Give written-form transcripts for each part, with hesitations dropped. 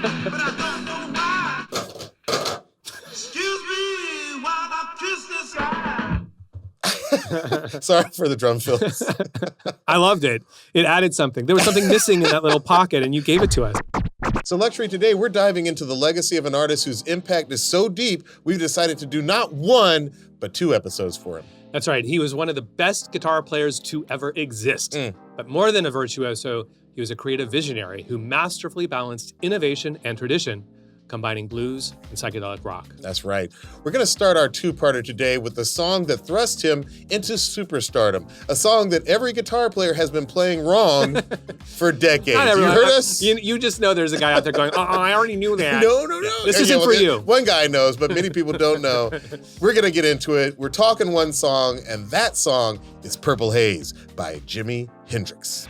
I don't know why. Excuse me while I kiss this guy. Sorry for the drum fills. I loved it. It added something. There was something missing in that little pocket, and you gave it to us. So Luxury, today we're diving into the legacy of an artist whose impact is so deep, we've decided to do not one, but 2 episodes for him. That's right. He was one of the best guitar players to ever exist. But more than a virtuoso, he was a creative visionary who masterfully balanced innovation and tradition, combining blues and psychedelic rock. That's right. We're going to start our 2-parter today with the song that thrust him into superstardom, a song that every guitar player has been playing wrong for decades. You heard us? You just know there's a guy out there going, I already knew that. No. This isn't for you. One guy knows, but many people don't know. We're going to get into it. We're talking one song, and that song is Purple Haze by Jimi Hendrix.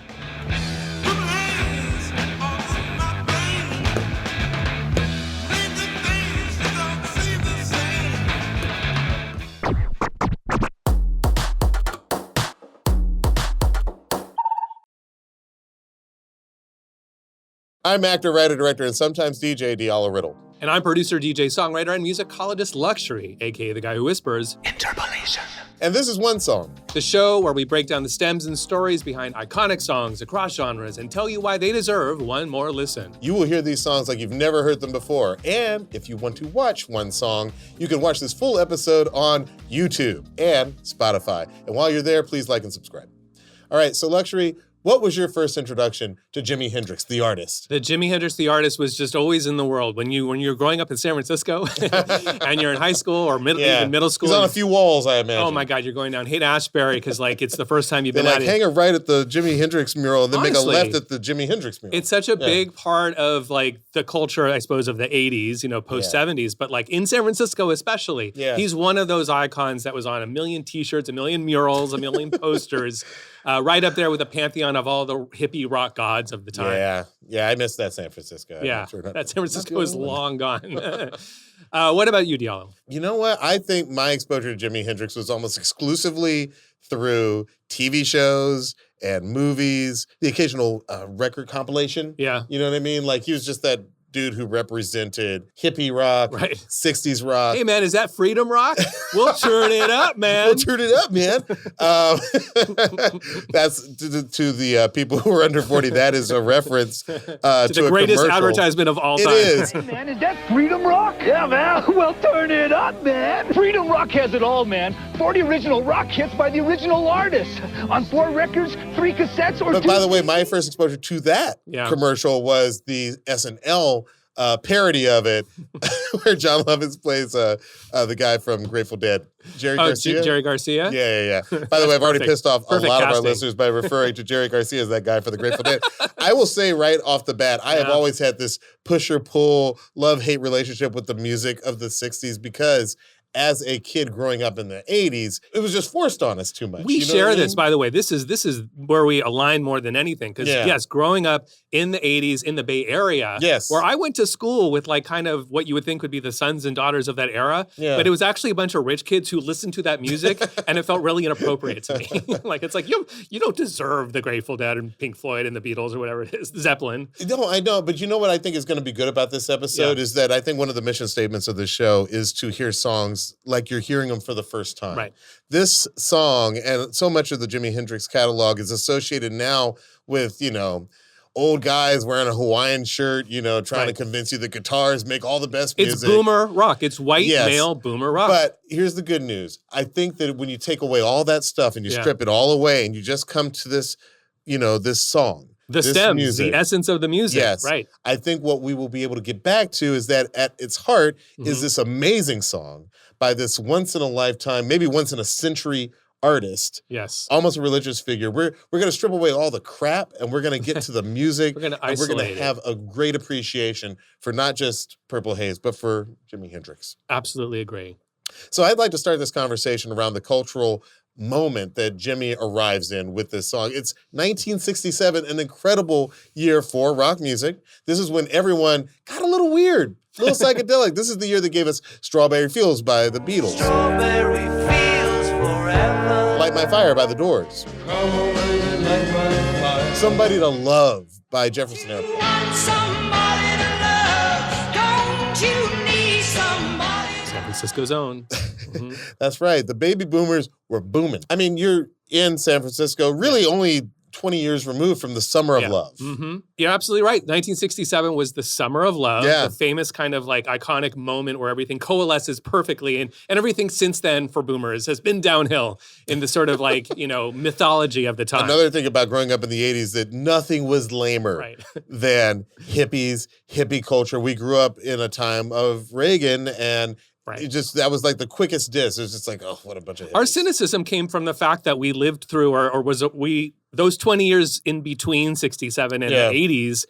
I'm actor, writer, director, and sometimes DJ Diallo Riddle. And I'm producer, DJ, songwriter, and musicologist Luxury, aka the guy who whispers, interpolation. And this is One Song, the show where we break down the stems and stories behind iconic songs across genres and tell you why they deserve one more listen. You will hear these songs like you've never heard them before. And if you want to watch One Song, you can watch this full episode on YouTube and Spotify. And while you're there, please like and subscribe. All right, so Luxury, what was your first introduction to Jimi Hendrix, the artist? The Jimi Hendrix, the artist, was just always in the world. When you're growing up in San Francisco and you're in high school or even middle school. He's on a few walls, I imagine. Oh my God, you're going down Haight-Ashbury because it's the first time you've been at it. Hang a right at the Jimi Hendrix mural and then make a left at the Jimi Hendrix mural. It's such a big part of the culture, I suppose, of the 80s, post 70s, but in San Francisco especially. Yeah. He's one of those icons that was on a million t-shirts, a million murals, a million posters. Right up there with the pantheon of all the hippie rock gods of the time. Yeah, I miss that San Francisco. That San Francisco is long gone. What about you, Diallo? You know what? I think my exposure to Jimi Hendrix was almost exclusively through TV shows and movies, the occasional record compilation. Yeah. You know what I mean? He was just that dude who represented hippie rock, 60s rock. Hey, man, is that freedom rock? We'll turn it up, man. We'll turn it up, man. That's to the people who are under 40. That is a reference to the greatest advertisement of all time. It is. Hey, man, is that freedom rock? Yeah, man. Well, turn it up, man. Freedom rock has it all, man. 40 original rock hits by the original artist. On 4 records, 3 cassettes, or 2. But by the way, my first exposure to that commercial was the SNL parody of it, where John Lovitz plays the guy from Grateful Dead, Jerry Garcia. Jerry Garcia? Yeah. By the way, I've already pissed off a lot of our listeners by referring to Jerry Garcia as that guy for the Grateful Dead. I will say right off the bat, I have always had this push-or-pull, love-hate relationship with the music of the 60s because as a kid growing up in the 80s, it was just forced on us too much. We share this, by the way. This is where we align more than anything. Because, yes, growing up in the 80s in the Bay Area, where I went to school with kind of what you would think would be the sons and daughters of that era. Yeah. But it was actually a bunch of rich kids who listened to that music, and it felt really inappropriate to me. It's you don't deserve the Grateful Dead and Pink Floyd and the Beatles or whatever it is, Zeppelin. No, I know. But you know what I think is going to be good about this episode is that I think one of the mission statements of this show is to hear songs like you're hearing them for the first time. Right. This song and so much of the Jimi Hendrix catalog is associated now with, old guys wearing a Hawaiian shirt, trying to convince you that guitars make all the best music. It's boomer rock. It's white male boomer rock. But here's the good news. I think that when you take away all that stuff and you strip it all away and you just come to this, this song, the stems, music, the essence of the music. Yes. Right. I think what we will be able to get back to is that at its heart is this amazing song by this once-in-a-lifetime, maybe once-in-a-century artist. Yes. Almost a religious figure. We're going to strip away all the crap and we're going to get to the music. We're going to isolate. We're going to it. have a great appreciation for not just Purple Haze, but for Jimi Hendrix. Absolutely agree. So I'd like to start this conversation around the cultural moment that Jimi arrives in with this song. It's 1967, an incredible year for rock music. This is when everyone got a little weird, a little psychedelic. This is the year that gave us Strawberry Fields by the Beatles. Strawberry Fields forever. Light My Fire by the Doors. Somebody to Love by Jefferson Airplane. Want somebody to love. Francisco's own. Mm-hmm. That's right. The baby boomers were booming. I mean, you're in San Francisco, really only 20 years removed from the Summer of Love. Mm-hmm. You're absolutely right. 1967 was the Summer of Love, the famous kind of like iconic moment where everything coalesces perfectly. And everything since then for boomers has been downhill in the sort of like, mythology of the time. Another thing about growing up in the 80s, that nothing was lamer than hippies, hippie culture. We grew up in a time of Reagan, and that was like the quickest diss. It was just like, oh, what a bunch of hippies. Our cynicism came from the fact that we lived through, those 20 years in between 67 and the 80s,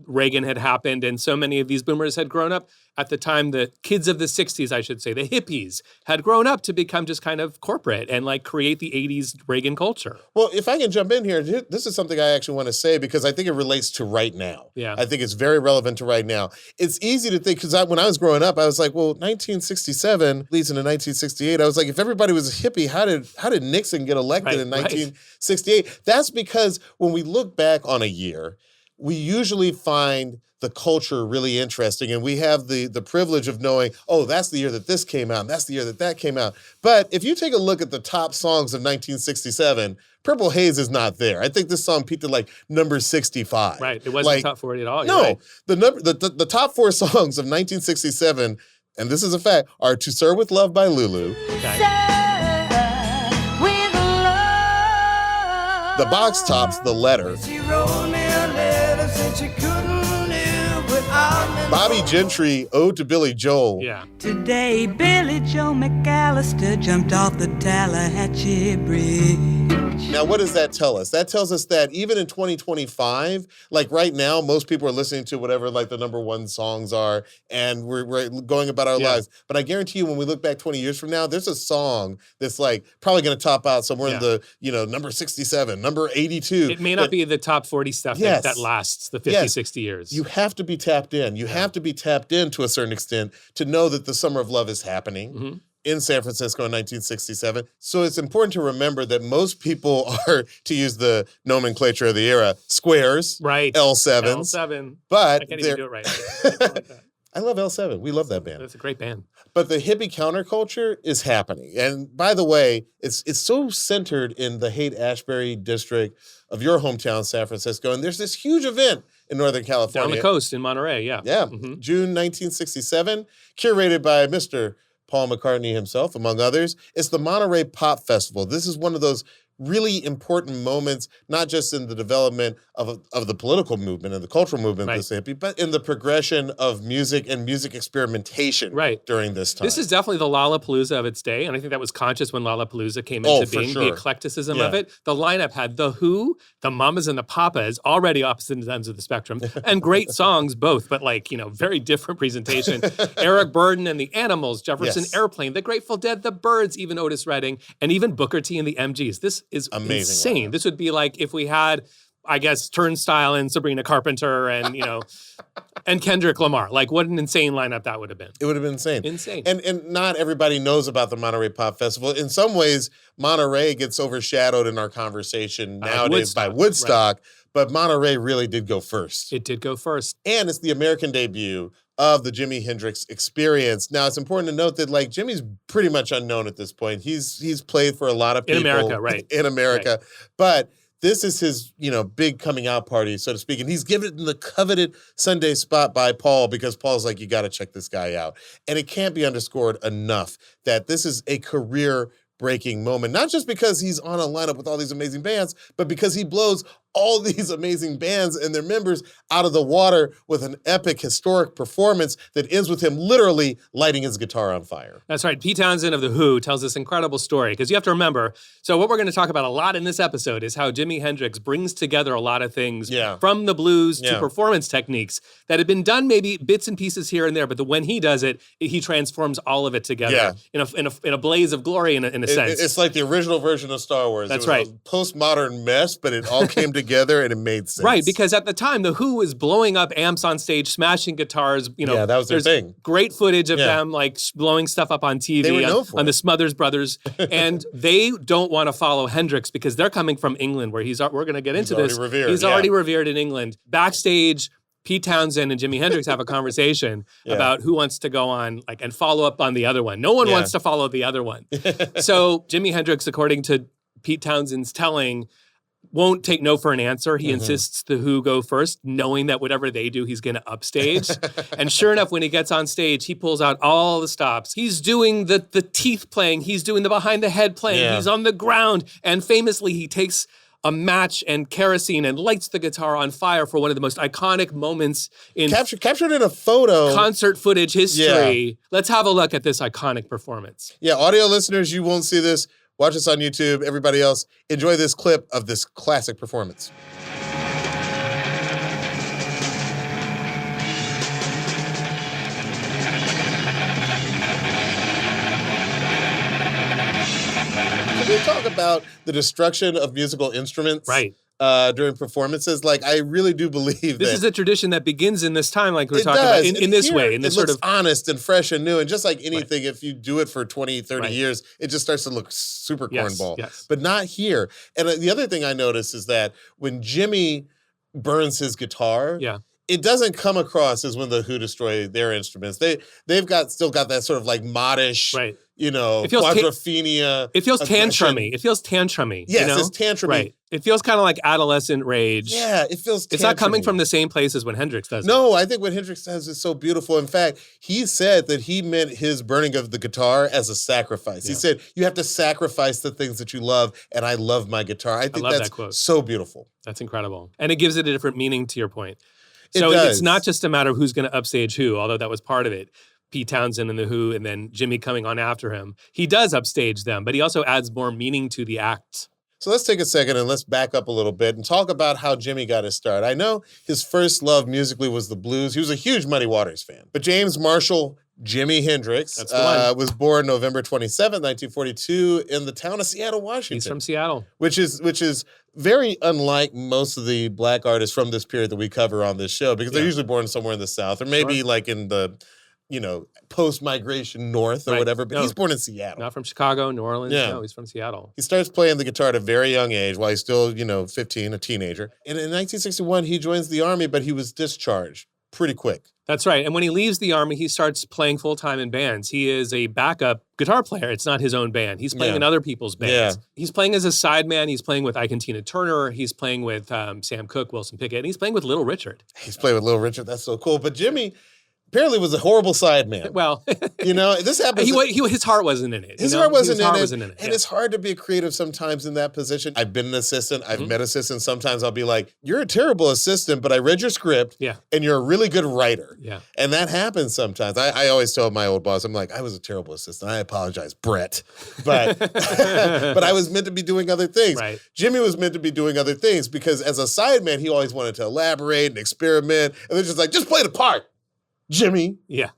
Reagan had happened, and so many of these boomers had grown up. At the time, the kids of the 60s, I should say, the hippies, had grown up to become just kind of corporate and like create the 80s Reagan culture. Well, if I can jump in here, this is something I actually want to say because I think it relates to right now. Yeah. I think it's very relevant to right now. It's easy to think, because when I was growing up, I was like, well, 1967 leads into 1968. I was like, if everybody was a hippie, how did Nixon get elected in 1968? That's because when we look back on a year, we usually find the culture really interesting, and we have the privilege of knowing, oh, that's the year that this came out, and that's the year that came out. But if you take a look at the top songs of 1967, Purple Haze is not there. I think this song peaked at like number 65. Right, it wasn't top 40 at all. The top 4 songs of 1967, and this is a fact, are To Sir With Love by Lulu. The box tops The Letter. She wrote me a letter, said she couldn't live without me. Bobby Gentry, Ode to Billy Joel. Yeah. Today, Billy Joe McAllister jumped off the Tallahatchie Bridge. Now, what does that tell us? That tells us that even in 2025, like right now, most people are listening to whatever like the number 1 songs are, and we're going about our lives. But I guarantee you, when we look back 20 years from now, there's a song that's like probably going to top out somewhere in the, number 67, number 82. It may not be the top 40 stuff that lasts the 50, 60 years. You have to be tapped in. You have to be tapped in to a certain extent to know that the Summer of Love is happening. In San Francisco in 1967. So it's important to remember that most people are, to use the nomenclature of the era, squares, L7s. L7. But I can't even do it right. I love L7. We love that band. That's a great band. But the hippie counterculture is happening. And by the way, it's so centered in the Haight-Ashbury district of your hometown, San Francisco. And there's this huge event in Northern California. Down the coast in Monterey, yeah. June 1967, curated by Mr. Paul McCartney himself, among others. It's the Monterey Pop Festival. This is one of those really important moments, not just in the development of the political movement and the cultural movement, but in the progression of music and music experimentation during this time. This is definitely the Lollapalooza of its day, and I think that was conscious when Lollapalooza came into being, the eclecticism of it. The lineup had The Who, the Mamas and the Papas, already opposite ends of the spectrum, and great songs both, but very different presentation. Eric Burdon and the Animals, Jefferson Airplane, The Grateful Dead, The Byrds, even Otis Redding, and even Booker T and the MGs. This is amazing. Insane. This would be like if we had, I guess, Turnstile and Sabrina Carpenter and, and Kendrick Lamar. Like, what an insane lineup that would have been. It would have been insane. Insane. And not everybody knows about the Monterey Pop Festival. In some ways, Monterey gets overshadowed in our conversation nowadays by Woodstock, but Monterey really did go first. It did go first. And it's the American debut of the Jimi Hendrix Experience. Now, it's important to note that Jimmy's pretty much unknown at this point. He's played for a lot of people. In America. But this is his, big coming out party, so to speak. And he's given it the coveted Sunday spot by Paul because Paul's like, you got to check this guy out. And it can't be underscored enough that this is a career-breaking moment, not just because he's on a lineup with all these amazing bands, but because he blows all these amazing bands and their members out of the water with an epic, historic performance that ends with him literally lighting his guitar on fire. That's right. Pete Townsend of The Who tells this incredible story, because you have to remember, so what we're going to talk about a lot in this episode is how Jimi Hendrix brings together a lot of things from the blues to performance techniques that had been done maybe bits and pieces here and there, but when he does it, he transforms all of it together in a blaze of glory in a sense. It's like the original version of Star Wars. That's it was a postmodern mess, but it all came together and it made sense. Right, because at the time, The Who was blowing up amps on stage, smashing guitars. That was their thing. Great footage of them blowing stuff up on TV, they were known for on the Smothers Brothers. And they don't want to follow Hendrix because they're coming from England, where we're going to get into this. Revered, he's already revered in England. Backstage, Pete Townsend and Jimi Hendrix have a conversation about who wants to go on and follow up on the other one. No one wants to follow the other one. So Jimi Hendrix, according to Pete Townsend's telling, won't take no for an answer. He insists the Who go first, knowing that whatever they do, he's going to upstage. And sure enough, when he gets on stage, he pulls out all the stops. He's doing the teeth playing. He's doing the behind the head playing. Yeah. He's on the ground. And famously, he takes a match and kerosene and lights the guitar on fire for one of the most iconic moments in captured in a photo. Concert footage history. Yeah. Let's have a look at this iconic performance. Yeah, audio listeners, you won't see this. Watch us on YouTube. Everybody else, enjoy this clip of this classic performance. We talk about the destruction of musical instruments during performances. I really do believe this is a tradition that begins in this time, like we're talking about, in this way. In this sort of honest and fresh and new. And just like anything, if you do it for 20, 30 years, it just starts to look super cornball. Yes. But not here. And the other thing I noticed is that when Jimmy burns his guitar, it doesn't come across as when the Who destroy their instruments. They've still got that sort of modish, quadrophenia. It feels tantrumy. It feels tantrumy. Yes, it's tantrumy. Right. It feels kind of like adolescent rage. Yeah, it feels tantrumy. It's not coming from the same place as when Hendrix does it. No, I think what Hendrix does is so beautiful. In fact, he said that he meant his burning of the guitar as a sacrifice. Yeah. He said, you have to sacrifice the things that you love, and I love my guitar. I think that's so beautiful. That's incredible. And it gives it a different meaning, to your point. So it's not just a matter of who's going to upstage who, although that was part of it. Pete Townsend and the Who, and then Jimmy coming on after him. He does upstage them, but he also adds more meaning to the act. So let's take a second and let's back up a little bit and talk about how Jimmy got his start. I know his first love musically was the blues. He was a huge Muddy Waters fan. But James Marshall Jimi Hendrix was born November 27, 1942 in the town of Seattle, Washington. He's from Seattle. Which is very unlike most of the black artists from this period that we cover on this show, because they're usually born somewhere in the South or maybe in the post-migration north or whatever, but he's born in Seattle. Not from Chicago, New Orleans. Yeah. No, he's from Seattle. He starts playing the guitar at a very young age while he's still, 15, a teenager. And in 1961, he joins the Army, but he was discharged pretty quick. That's right. And when he leaves the Army, he starts playing full-time in bands. He is a backup guitar player. It's not his own band. He's playing in other people's bands. Yeah. He's playing as a sideman. He's playing with Ike and Tina Turner. He's playing with Sam Cooke, Wilson Pickett, and he's playing with Little Richard. He's playing with Little Richard. That's so cool. But Jimmy apparently was a horrible sideman. Well, this happens. His heart wasn't in it. His heart wasn't in it. And it's hard to be creative sometimes in that position. I've been an assistant. I've met assistants. Sometimes I'll be like, you're a terrible assistant, but I read your script and you're a really good writer. Yeah. And that happens sometimes. I always tell my old boss, I'm like, I was a terrible assistant. I apologize, Brett. But but I was meant to be doing other things. Right. Jimmy was meant to be doing other things because as a sideman, he always wanted to elaborate and experiment. And they're just like, just play the part, Jimmy. Yeah.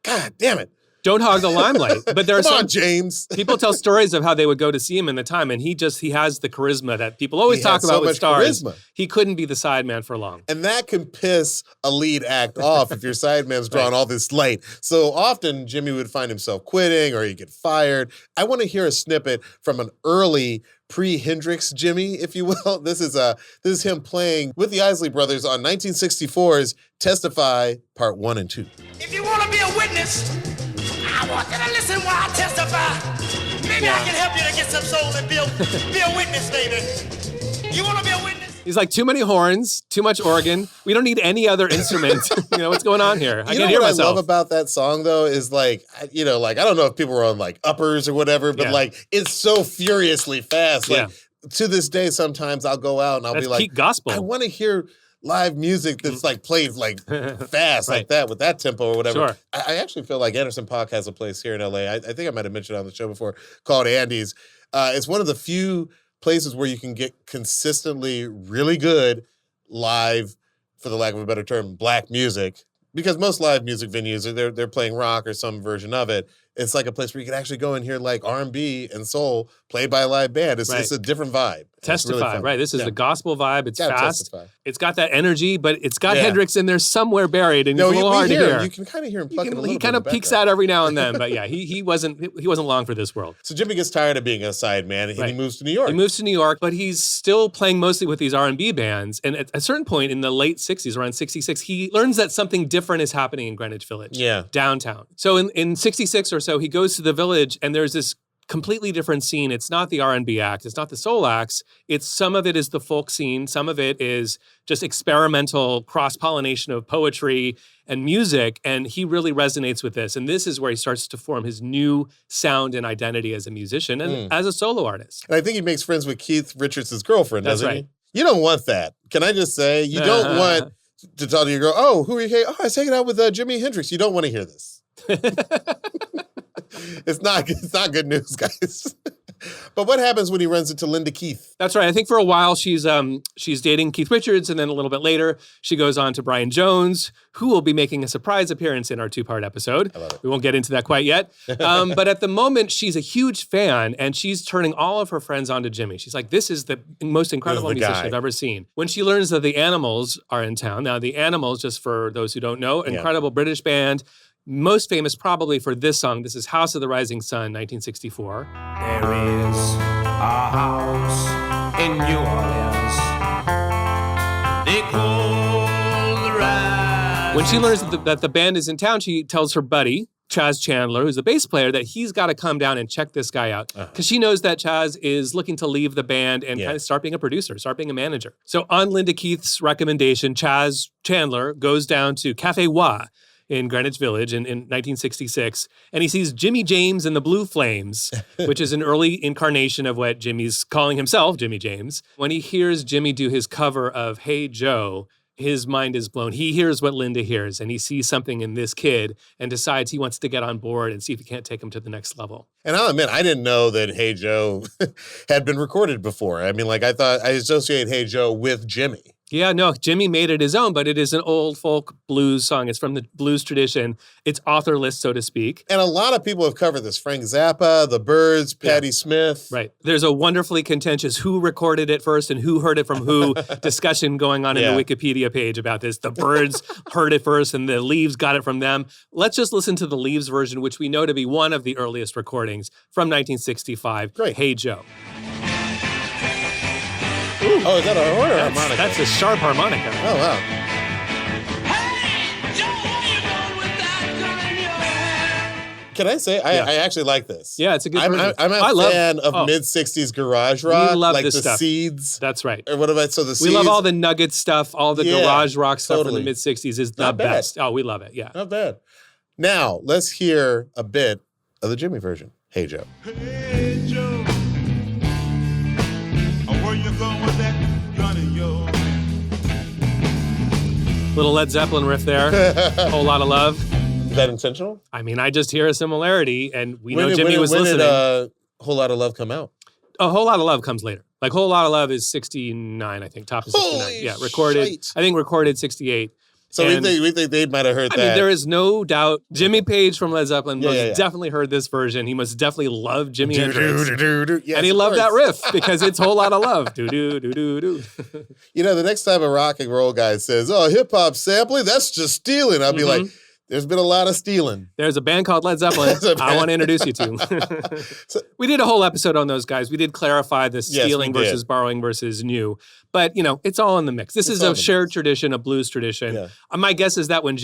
God damn it. Don't hog the limelight. But there are Come on, James. People tell stories of how they would go to see him in the time, and he has the charisma that people always talk about with stars. Charisma. He couldn't be the sideman for long. And that can piss a lead act off if your sideman's drawing all this light. So often Jimmy would find himself quitting or he'd get fired. I want to hear a snippet from an early pre-Hendrix Jimmy, if you will. This is him playing with the Isley Brothers on 1964's Testify Part 1 and 2. If you want to be a witness, I want you to listen while I testify. Maybe I can help you to get some soul and be a witness, baby. You want to be a witness? He's like, too many horns, too much organ. We don't need any other instrument. What's going on here? I can hear myself. What I love about that song, though, is I don't know if people were on uppers or whatever, but it's so furiously fast. To this day, sometimes I'll go out and I'll be like, peak gospel. I want to hear live music that's played fast like that with that tempo or whatever. Sure. I actually feel like Anderson Paak has a place here in LA. I think I might have mentioned it on the show before, called Andy's. It's one of the few places where you can get consistently really good live, for the lack of a better term, black music. Because most live music venues, they're playing rock or some version of it. it's like a place where you can actually go and hear like R&B and soul played by a live band. It's a different vibe. Testify, really right? This is the gospel vibe. It's fast. Testify. It's got that energy, but it's got Hendrix in there somewhere buried, and it's a little hard to hear. You can kind of hear him plucking a little bit. He kind of peeks out every now and then, but yeah, he wasn't long for this world. So Jimmy gets tired of being a side man, and he moves to New York. He moves to New York, but he's still playing mostly with these R&B bands. And at a certain point in the late 60s, around 66, he learns that something different is happening in Greenwich Village, downtown. So in 66 or so, he goes to the Village, and there's this completely different scene. It's not the R&B acts. It's not the soul acts. Some of it is the folk scene. Some of it is just experimental cross-pollination of poetry and music. And he really resonates with this. And this is where he starts to form his new sound and identity as a musician and as a solo artist. And I think he makes friends with Keith Richards' girlfriend, doesn't he? You don't want that. Can I just say, you don't want to tell your girl, oh, who are you? Oh, I was hanging out with Jimi Hendrix. You don't want to hear this. It's not good news, guys. But what happens when he runs into Linda Keith? That's right. I think for a while she's dating Keith Richards, and then a little bit later she goes on to Brian Jones, who will be making a surprise appearance in our 2-part episode. I love it. We won't get into that quite yet. But at the moment, she's a huge fan, and she's turning all of her friends onto Jimmy. She's like, this is the most incredible musician I've ever seen. When she learns that the Animals are in town, now the Animals, just for those who don't know, incredible British band, most famous probably for this song. This is House of the Rising Sun, 1964. There is a house in New Orleans they call the Rising. When she learns that the band is in town, she tells her buddy, Chaz Chandler, who's the bass player, that he's got to come down and check this guy out. Because she knows that Chaz is looking to leave the band and kind of start being a producer, start being a manager. So on Linda Keith's recommendation, Chaz Chandler goes down to Cafe Wa in Greenwich Village in 1966, and he sees Jimmy James and the Blue Flames, which is an early incarnation of what Jimmy's calling himself, Jimmy James. When he hears Jimmy do his cover of Hey Joe, his mind is blown. He hears what Linda hears, and he sees something in this kid and decides he wants to get on board and see if he can't take him to the next level. And I'll admit, I didn't know that Hey Joe had been recorded before. I mean, like, I associate Hey Joe with Jimmy. Yeah, no, Jimmy made it his own, but it is an old folk blues song. It's from the blues tradition. It's authorless, so to speak. And a lot of people have covered this. Frank Zappa, The Byrds, Patti Smith. Right. There's a wonderfully contentious who recorded it first and who heard it from who discussion going on in the Wikipedia page about this. The Byrds heard it first and the Leaves got it from them. Let's just listen to the Leaves version, which we know to be one of the earliest recordings from 1965. Great. Hey Joe. Ooh. Oh, is that a horn or harmonica? That's a sharp harmonica. Oh, wow. Hey, Joe, where you going with that gun in your hand? Can I say, I actually like this. Yeah, it's a good version. I'm a fan of mid-60s garage rock. We love like this the stuff. Seeds. That's right. Or what about, so the Seeds? We love all the nugget stuff, all the garage rock stuff totally. from the mid-60s is the best. Oh, we love it, yeah. Not bad. Now, let's hear a bit of the Jimmy version. Hey, Joe. Hey, Joe. Where you going with that gun in your hand? Little Led Zeppelin riff there. Whole lot of love. Is that intentional? I mean, I just hear a similarity, and we know Jimmy was listening. When did Whole Lot of Love come out? A Whole Lot of Love comes later. Like Whole Lot of Love is 69, I think. Top of 69. Holy yeah, recorded. shite. I think recorded 68. So we think they might have heard that. I mean, there is no doubt. Jimmy Page from Led Zeppelin definitely heard this version. He must definitely love Jimi Hendrix. Yes, and he loved that riff because it's Whole Lot of Love. Do-do-do-do-do. You know, the next time a rock and roll guy says, oh, hip-hop sampling, that's just stealing. I'll be like, there's been a lot of stealing. There's a band called Led Zeppelin I want to introduce you to. We did a whole episode on those guys. We did clarify the stealing versus borrowing versus new. But, you know, it's all in the mix. This is a shared tradition, a blues tradition. Yeah. My guess is that when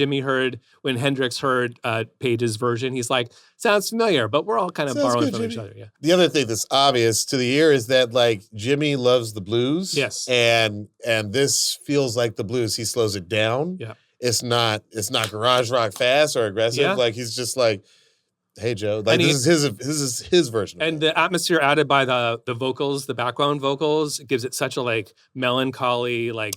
Hendrix heard Page's version, he's like, sounds familiar, but we're all kind of borrowing from each other. Yeah. The other thing that's obvious to the ear is that, like, Jimmy loves the blues. Yes. And this feels like the blues. He slows it down. Yeah. It's not garage rock fast or aggressive. Yeah. Like, he's just like, hey, Joe. Like, this is his version. And the atmosphere added by the vocals, the background vocals, it gives it such a, like, melancholy, like,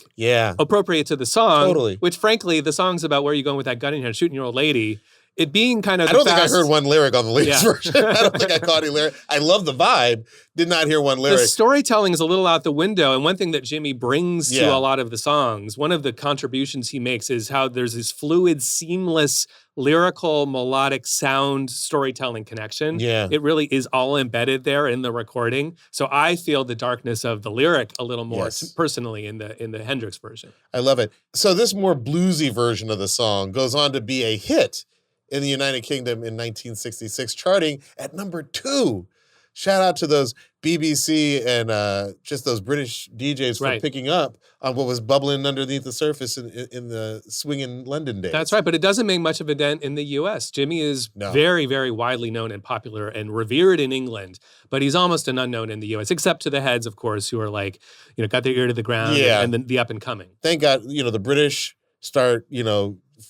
appropriate to the song. Totally. Which, frankly, the song's about where you're going with that gun in your hand, shooting your old lady. It being kind of I don't think I heard one lyric on the latest version. I don't think I caught any lyric. I love the vibe. Did not hear one lyric. The storytelling is a little out the window. And one thing that Jimmy brings to a lot of the songs, one of the contributions he makes is how there's this fluid, seamless, lyrical, melodic sound storytelling connection. Yeah. It really is all embedded there in the recording. So I feel the darkness of the lyric a little more personally in the Hendrix version. I love it. So this more bluesy version of the song goes on to be a hit in the United Kingdom in 1966, charting at number 2. Shout out to those BBC and just those British DJs for picking up on what was bubbling underneath the surface in the swinging London days. That's right, but it doesn't make much of a dent in the U.S. Jimmy is very, very widely known and popular and revered in England, but he's almost an unknown in the U.S., except to the heads, of course, who are like, got their ear to the ground and the up and coming. Thank God, the British start,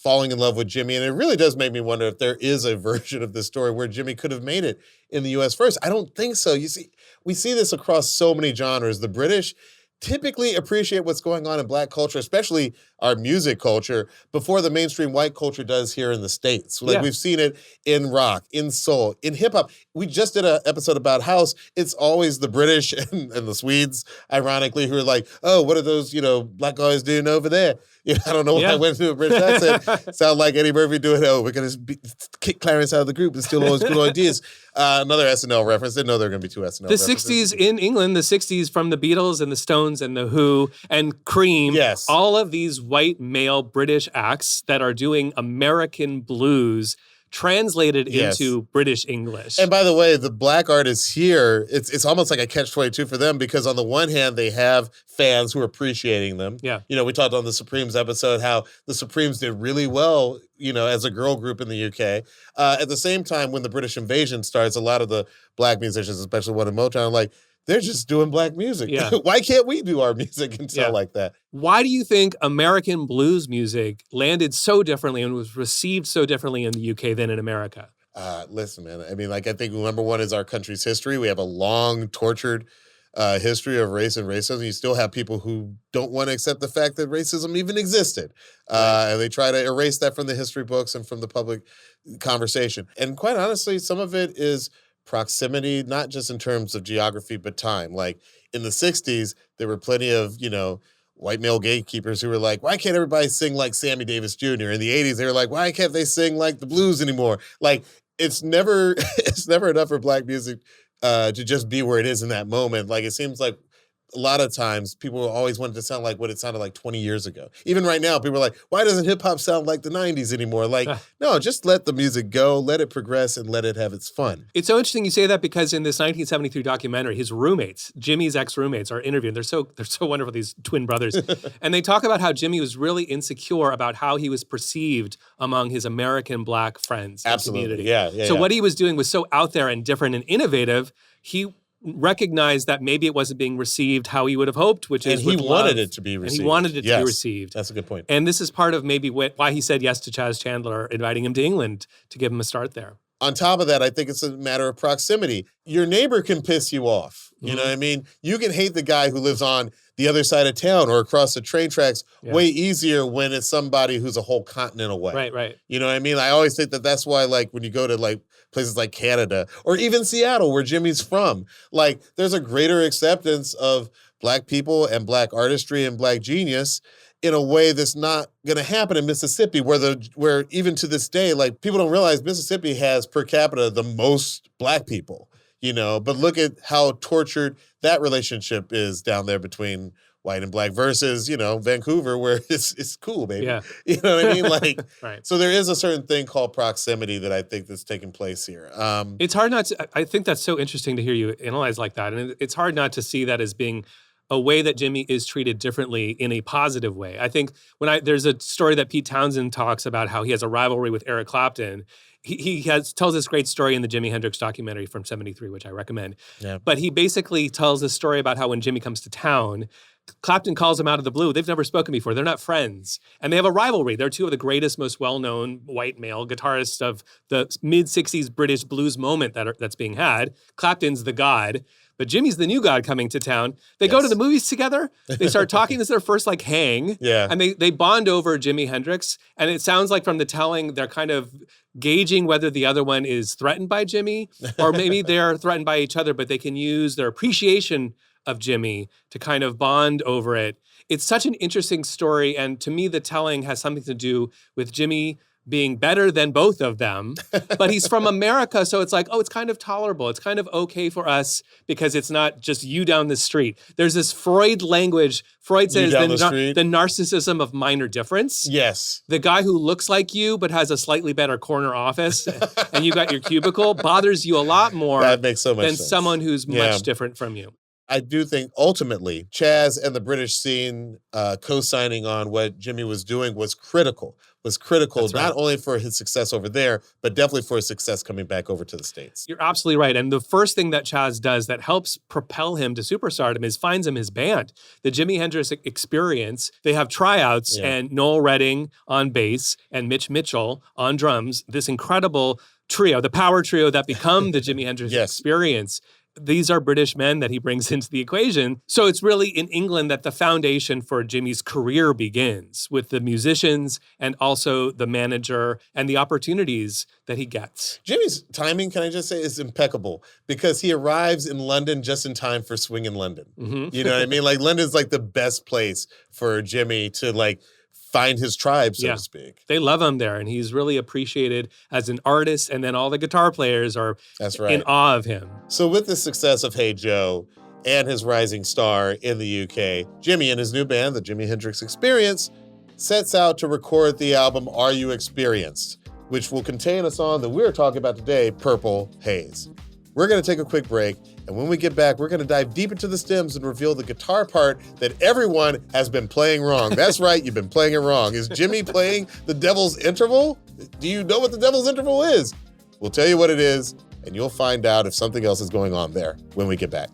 falling in love with Jimmy. And it really does make me wonder if there is a version of this story where Jimmy could have made it in the US first. I don't think so. You see, we see this across so many genres. The British typically appreciate what's going on in Black culture, especially our music culture, before the mainstream white culture does here in the States. Like we've seen it in rock, in soul, in hip hop. We just did an episode about house. It's always the British and the Swedes, ironically, who are like, oh, what are those, Black guys doing over there? I don't know why I went to a British accent. Sound like Eddie Murphy doing, we're going to kick Clarence out of the group and steal all his good ideas. Another SNL reference. Didn't know there were going to be 2 SNL references. The 60s in England, the 60s from the Beatles and the Stones and the Who and Cream. Yes. All of these white male British acts that are doing American blues translated into British English. And by the way, the Black artists here, it's almost like a catch-22 for them because on the one hand, they have fans who are appreciating them. Yeah. We talked on the Supremes episode how the Supremes did really well, as a girl group in the UK. At the same time, when the British invasion starts, a lot of the Black musicians, especially one in Motown, are like, they're just doing Black music. Yeah. Why can't we do our music and sound like that? Why do you think American blues music landed so differently and was received so differently in the UK than in America? Listen, man. I mean, I think number one is our country's history. We have a long, tortured history of race and racism. You still have people who don't want to accept the fact that racism even existed. And they try to erase that from the history books and from the public conversation. And quite honestly, some of it is proximity, not just in terms of geography, but time. Like in the 60s, there were plenty of, white male gatekeepers who were like, why can't everybody sing like Sammy Davis Jr.? In the 80s, they were like, why can't they sing like the blues anymore? Like it's never enough for Black music to just be where it is in that moment. Like it seems like a lot of times people always wanted to sound like what it sounded like 20 years ago. Even right now, people are like, why doesn't hip hop sound like the 90s anymore? Like, no, just let the music go, let it progress, and let it have its fun. It's so interesting you say that because in this 1973 documentary, his roommates, Jimmy's ex-roommates, are interviewed. They're so wonderful, these twin brothers. And they talk about how Jimmy was really insecure about how he was perceived among his American Black friends. Absolutely, community. So what he was doing was so out there and different and innovative. He recognized that maybe it wasn't being received how he would have hoped, which is he wanted it to be received. And he wanted it to be received. That's a good point. And this is part of maybe why he said yes to Chaz Chandler, inviting him to England to give him a start there. On top of that, I think it's a matter of proximity. Your neighbor can piss you off. You know what I mean? You can hate the guy who lives on the other side of town or across the train tracks way easier when it's somebody who's a whole continent away. Right. You know what I mean? I always think that's why, like, when you go to, like, places like Canada or even Seattle, where Jimmy's from, like, there's a greater acceptance of Black people and Black artistry and Black genius in a way that's not going to happen in Mississippi, where even to this day, like, people don't realize Mississippi has per capita the most Black people, but look at how tortured that relationship is down there between white and Black versus, Vancouver, where it's cool, baby. Yeah. You know what I mean? Like, right. So there is a certain thing called proximity that I think that's taking place here. It's hard not to, I think that's so interesting to hear you analyze like that. And it's hard not to see that as being a way that Jimmy is treated differently in a positive way. I think there's a story that Pete Townsend talks about how he has a rivalry with Eric Clapton. He tells this great story in the Jimi Hendrix documentary from '73, which I recommend. Yeah. But he basically tells this story about how when Jimmy comes to town, Clapton calls him out of the blue. They've never spoken before. They're not friends. And they have a rivalry. They're two of the greatest, most well-known white male guitarists of the mid-'60s British blues moment that's being had. Clapton's the god. but Jimmy's the new god coming to town. They go to the movies together. They start talking. This is their first like hang. Yeah. And they bond over Jimi Hendrix. And it sounds like from the telling, they're kind of gauging whether the other one is threatened by Jimmy or maybe they're threatened by each other, but they can use their appreciation of Jimmy to kind of bond over it. It's such an interesting story. And to me, the telling has something to do with Jimmy being better than both of them, but he's from America. So it's like, oh, it's kind of tolerable. It's kind of okay for us because it's not just you down the street. There's this Freud language. Freud says the narcissism of minor difference. Yes. The guy who looks like you but has a slightly better corner office and you got your cubicle bothers you a lot more that makes so much than sense. Someone who's much different from you. I do think ultimately Chaz and the British scene co-signing on what Jimmy was doing was critical. Not only for his success over there, but definitely for his success coming back over to the States. You're absolutely right. And the first thing that Chaz does that helps propel him to superstardom is finds him his band, the Jimi Hendrix Experience. They have tryouts and Noel Redding on bass and Mitch Mitchell on drums, this incredible trio, the power trio that become the Jimi Hendrix Experience. These are British men that he brings into the equation. So it's really in England that the foundation for Jimmy's career begins with the musicians and also the manager and the opportunities that he gets. Jimmy's timing, can I just say, is impeccable because he arrives in London just in time for Swing in London. Mm-hmm. You know what I mean? Like London's like the best place for Jimmy to like find his tribe, so to speak. They love him there, and he's really appreciated as an artist, and then all the guitar players are in awe of him. So with the success of Hey Joe and his rising star in the UK, Jimmy and his new band, the Jimi Hendrix Experience, sets out to record the album Are You Experienced, which will contain a song that we're talking about today, Purple Haze. We're going to take a quick break, and when we get back, we're going to dive deep into the stems and reveal the guitar part that everyone has been playing wrong. That's right, you've been playing it wrong. Is Jimmy playing the devil's interval? Do you know what the devil's interval is? We'll tell you what it is, and you'll find out if something else is going on there when we get back.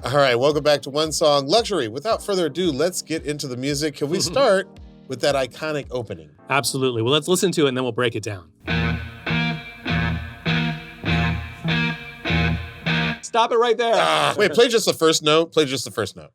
All right, welcome back to One Song Luxury. Without further ado, let's get into the music. Can we start with that iconic opening? Absolutely. Well, let's listen to it and then we'll break it down. Stop it right there. Wait, play just the first note. Play just the first note.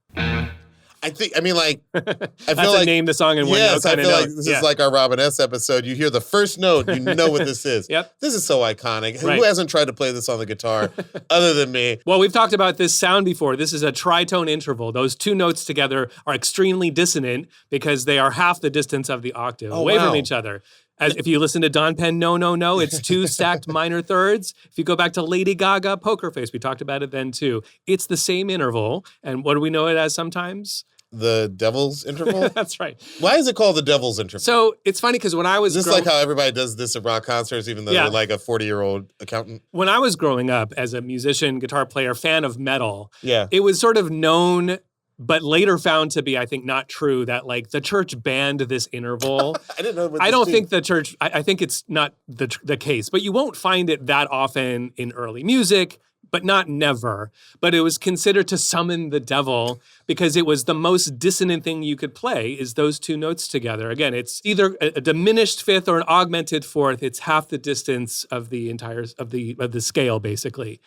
I feel like name the song in one note. Yes, I feel like this is like our Robin S. episode. You hear the first note, you know what this is. Yep. This is so iconic. Right. Who hasn't tried to play this on the guitar other than me? Well, we've talked about this sound before. This is a tritone interval. Those two notes together are extremely dissonant because they are half the distance of the octave away from each other. As if you listen to Don Penn, No, No, No, it's two stacked minor thirds. If you go back to Lady Gaga, Poker Face, we talked about it then too. It's the same interval. And what do we know it as sometimes? The devil's interval? That's right. Why is it called the devil's interval? So it's funny because when I was Is this like how everybody does this at rock concerts, even though they're like a 40-year-old accountant? When I was growing up as a musician, guitar player, fan of metal, yeah, it was sort of known, but later found to be, I think, not true, that like the church banned this interval. I didn't know. I don't think the church, I think it's not the case, but you won't find it that often in early music, but not never. But it was considered to summon the devil because it was the most dissonant thing you could play is those two notes together. Again, it's either a diminished fifth or an augmented fourth. It's half the distance of the entire of the scale, basically.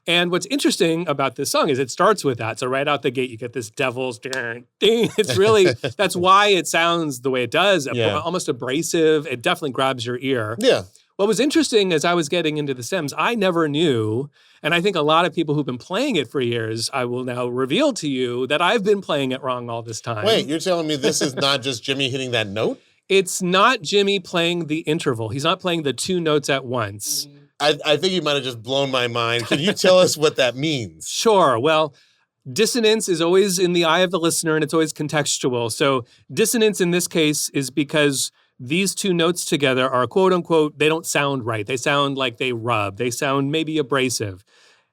And what's interesting about this song is it starts with that. So right out the gate, you get this devil's ding. It's really, that's why it sounds the way it does, almost abrasive. It definitely grabs your ear. Yeah. What was interesting as I was getting into the stems, I never knew, and I think a lot of people who've been playing it for years, I will now reveal to you that I've been playing it wrong all this time. Wait, you're telling me this is not just Jimmy hitting that note? It's not Jimmy playing the interval. He's not playing the two notes at once. I think you might have just blown my mind. Can you tell us what that means? Sure. Well, dissonance is always in the eye of the listener, and it's always contextual. So dissonance in this case is because these two notes together are, quote unquote, they don't sound right. They sound like they rub. They sound maybe abrasive.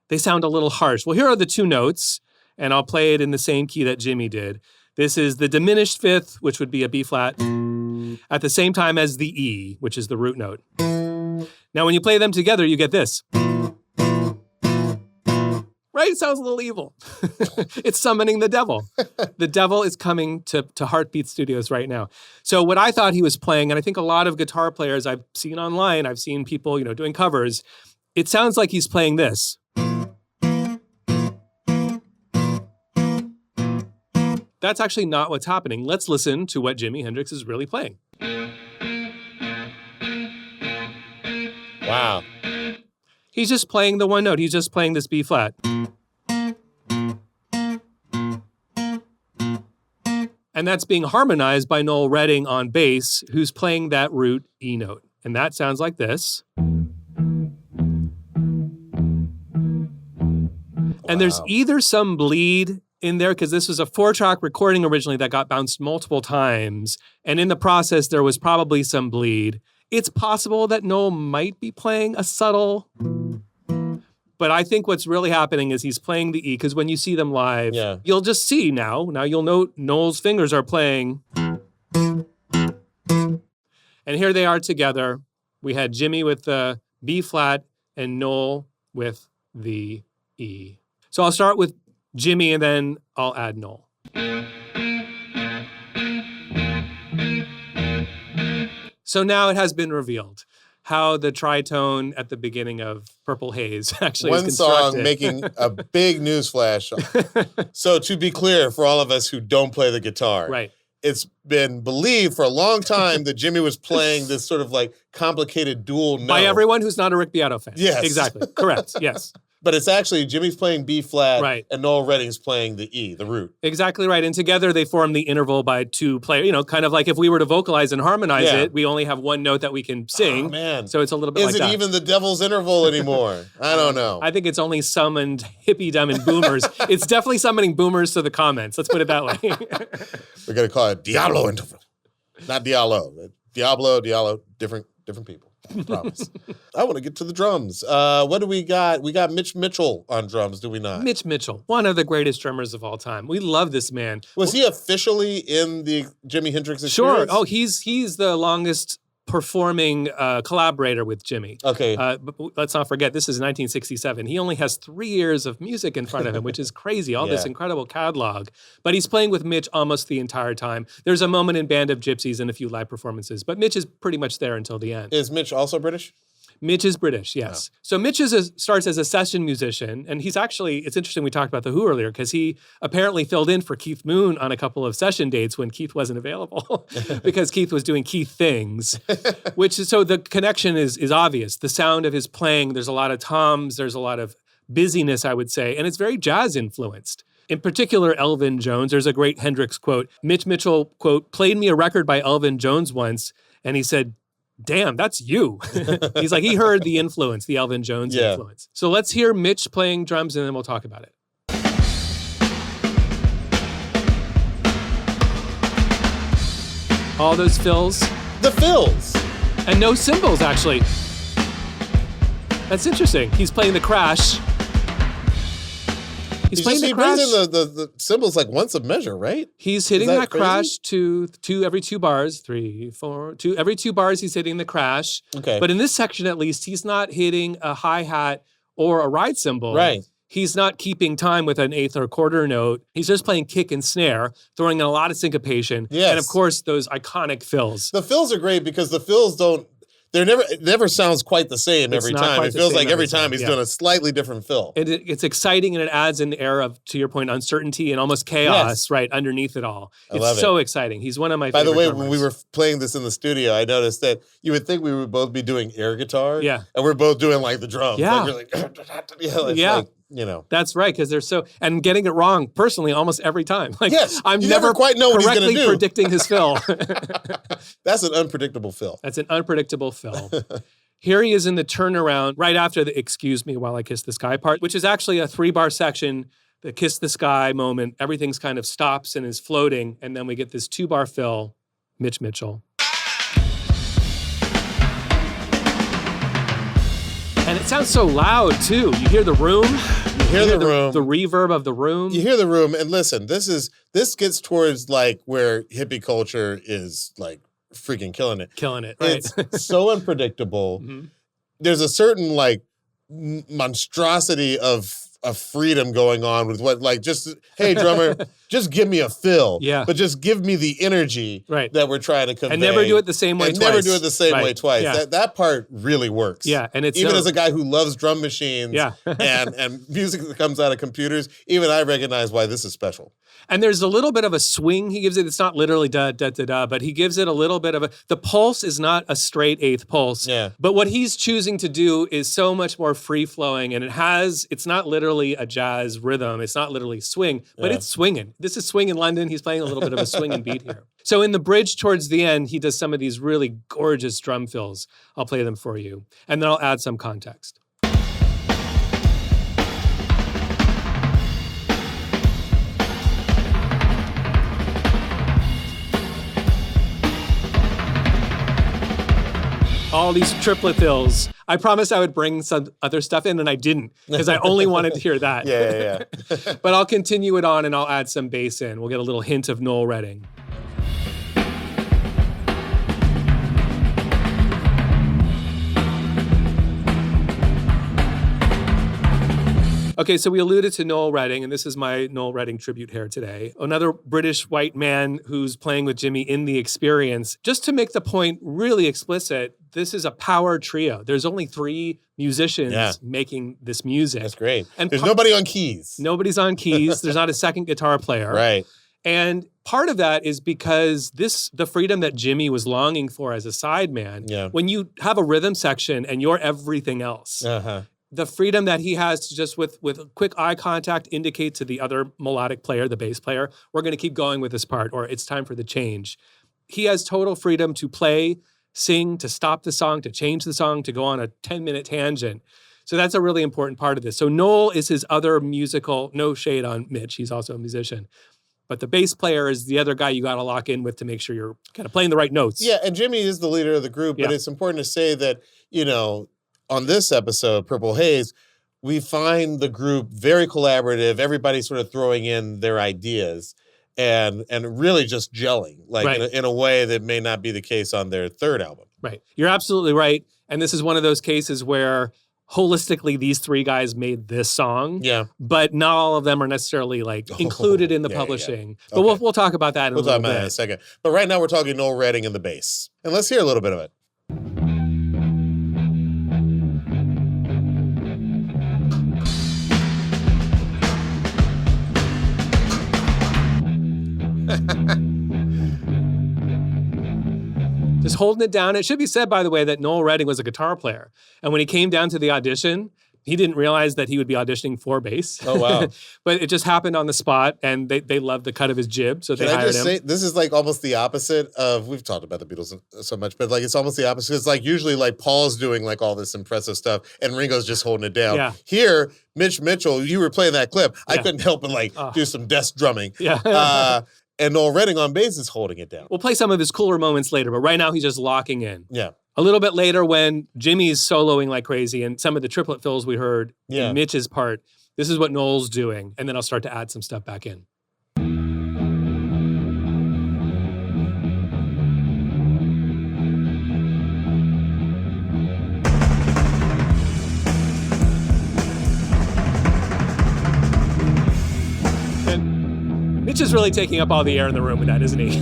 They sound a little harsh. Well, here are the two notes, and I'll play it in the same key that Jimmy did. This is the diminished fifth, which would be a B flat, at the same time as the E, which is the root note. Now, when you play them together, you get this. Right Right? It sounds a little evil. It's summoning the devil. The devil is coming to HARTBEAT Studios right now. So what I thought he was playing, and I think a lot of guitar players I've seen online, I've seen people, doing covers, it sounds like he's playing this. That's actually not what's happening. Let's listen to what Jimi Hendrix is really playing. Wow. He's just playing the one note. He's just playing this B flat. And that's being harmonized by Noel Redding on bass, who's playing that root E note. And that sounds like this. And there's either some bleed in there, because this was a 4-track recording originally that got bounced multiple times. And in the process, there was probably some bleed. It's possible that Noel might be playing a subtle, but I think what's really happening is he's playing the E, because when you see them live, you'll just see now you'll note Noel's fingers are playing. And here they are together. We had Jimmy with the B flat and Noel with the E. So I'll start with Jimmy and then I'll add Noel. So now it has been revealed how the tritone at the beginning of Purple Haze actually is constructed. One song making a big newsflash. So to be clear, for all of us who don't play the guitar, right? It's been believed for a long time that Jimmy was playing this sort of like complicated dual note. By everyone who's not a Rick Beato fan. Yes. Exactly. Correct. Yes. But it's actually Jimmy's playing B flat, right, and Noel Redding's playing the E, the root. Exactly right. And together they form the interval by two players. Kind of like if we were to vocalize and harmonize it, we only have one note that we can sing. Oh, man. So it's a little bit like that. Is it even the devil's interval anymore? I don't know. I think it's only summoned hippie-dumb and boomers. It's definitely summoning boomers to the comments. Let's put it that way. We're going to call it Diallo interval. Not Diallo. Diallo, different people. I promise. I want to get to the drums. What do we got? We got Mitch Mitchell on drums, do we not? Mitch Mitchell, one of the greatest drummers of all time. We love this man. Was he officially in the Jimi Hendrix Experience? Sure. Oh, he's the longest performing collaborator with Jimmy. Okay. But let's not forget, this is 1967. He only has 3 years of music in front of him, which is crazy, all this incredible catalog. But he's playing with Mitch almost the entire time. There's a moment in Band of Gypsies and a few live performances, but Mitch is pretty much there until the end. Is Mitch also British? Mitch is British, yes. So Mitch starts as a session musician, and he's actually, it's interesting we talked about The Who earlier, because he apparently filled in for Keith Moon on a couple of session dates when Keith wasn't available, because Keith was doing Keith things, so the connection is obvious. The sound of his playing, there's a lot of toms, there's a lot of busyness, I would say, and it's very jazz influenced. In particular, Elvin Jones, there's a great Hendrix quote. Mitch Mitchell, quote, played me a record by Elvin Jones once, and he said, damn, that's you. He's like, he heard the influence, the Elvin Jones influence. So let's hear Mitch playing drums and then we'll talk about it. All those fills. The fills. And no cymbals, actually. That's interesting. He's playing the crash. He's playing the crash. He brings in the cymbals like once a measure, right? He's hitting that crash every 2 bars, 3, 4, 2. Every 2 bars, he's hitting the crash. Okay. But in this section, at least, he's not hitting a hi-hat or a ride cymbal. Right. He's not keeping time with an eighth or quarter note. He's just playing kick and snare, throwing in a lot of syncopation. Yes. And of course, those iconic fills. The fills are great because the fills it never sounds quite the same every time. It feels like every time he's doing a slightly different fill. It's exciting, and it adds an air of, to your point, uncertainty and almost chaos right underneath it all. It's so exciting. He's one of my favorite By the way, drummers. when we were playing this in the studio, I noticed that you would think we would both be doing air guitar. Yeah. And we're both doing like the drums. Yeah. Like, we're like, That's right, because they're so, and getting it wrong personally almost every time. Like, yes, I'm you never quite know what he's going to do. Predicting his fill. That's an unpredictable fill. That's an unpredictable fill. Here he is in the turnaround right after the "Excuse Me While I Kiss the Sky" part, which is actually a 3-bar section. The "Kiss the Sky" moment, everything's kind of stops and is floating, and then we get this 2-bar fill, Mitch Mitchell. And it sounds so loud, too. You hear the room. You hear the room. The reverb of the room. You hear the room. And listen, this gets towards like where hippie culture is like freaking killing it. Killing it, right. It's so unpredictable. Mm-hmm. There's a certain like monstrosity of a freedom going on with what, like, just, hey, drummer, just give me a fill. Yeah. But just give me the energy that we're trying to convey. And never do it the same way twice. Never do it the same way twice. Yeah. That part really works. Yeah. And it's even as a guy who loves drum machines and music that comes out of computers, even I recognize why this is special. And there's a little bit of a swing he gives it. It's not literally da, da, da, da, but he gives it a little bit of a, the pulse is not a straight eighth pulse. Yeah. But what he's choosing to do is so much more free flowing, and it's not literally a jazz rhythm. It's not literally swing, but it's swinging. This is swing in London. He's playing a little bit of a swinging beat here. So in the bridge towards the end, he does some of these really gorgeous drum fills. I'll play them for you, and then I'll add some context. All these triplet fills. I promised I would bring some other stuff in, and I didn't, because I only wanted to hear that. Yeah. But I'll continue it on, and I'll add some bass in. We'll get a little hint of Noel Redding. Okay, so we alluded to Noel Redding, and this is my Noel Redding tribute here today. Another British white man who's playing with Jimi in the Experience. Just to make the point really explicit, this is a power trio. There's only 3 musicians making this music. That's great. And there's nobody on keys. Nobody's on keys. There's not a second guitar player. Right. And part of that is because the freedom that Jimi was longing for as a sideman, when you have a rhythm section and you're everything else, the freedom that he has to just with quick eye contact indicate to the other melodic player, the bass player, we're going to keep going with this part, or it's time for the change. He has total freedom to play, sing, to stop the song, to change the song, to go on a 10-minute tangent. So that's a really important part of this. So Noel is his other musical, no shade on Mitch, he's also a musician. But the bass player is the other guy you got to lock in with to make sure you're kind of playing the right notes. Yeah, and Jimi is the leader of the group, but it's important to say that, on this episode, Purple Haze, we find the group very collaborative, everybody sort of throwing in their ideas and really just gelling, in a way that may not be the case on their third album. Right. You're absolutely right. And this is one of those cases where holistically these 3 guys made this song. Yeah. But not all of them are necessarily included in the publishing. Yeah. But we'll talk about that in a little bit. We'll talk about that in a second. But right now we're talking Noel Redding and the bass. And let's hear a little bit of it. Just holding it down. It should be said, by the way, that Noel Redding was a guitar player. And when he came down to the audition, he didn't realize that he would be auditioning for bass. Oh, wow. But it just happened on the spot, and they loved the cut of his jib, so they hired him. Can I just say, this is almost the opposite of, we've talked about the Beatles so much, but it's almost the opposite. It's usually Paul's doing all this impressive stuff, and Ringo's just holding it down. Yeah. Here, Mitch Mitchell, you were playing that clip. I couldn't help but do some desk drumming. Yeah. And Noel Redding on bass is holding it down. We'll play some of his cooler moments later, but right now he's just locking in. Yeah. A little bit later when Jimmy's soloing like crazy and some of the triplet fills we heard in Mitch's part, this is what Noel's doing. And then I'll start to add some stuff back in. Mitch is really taking up all the air in the room with that, isn't he?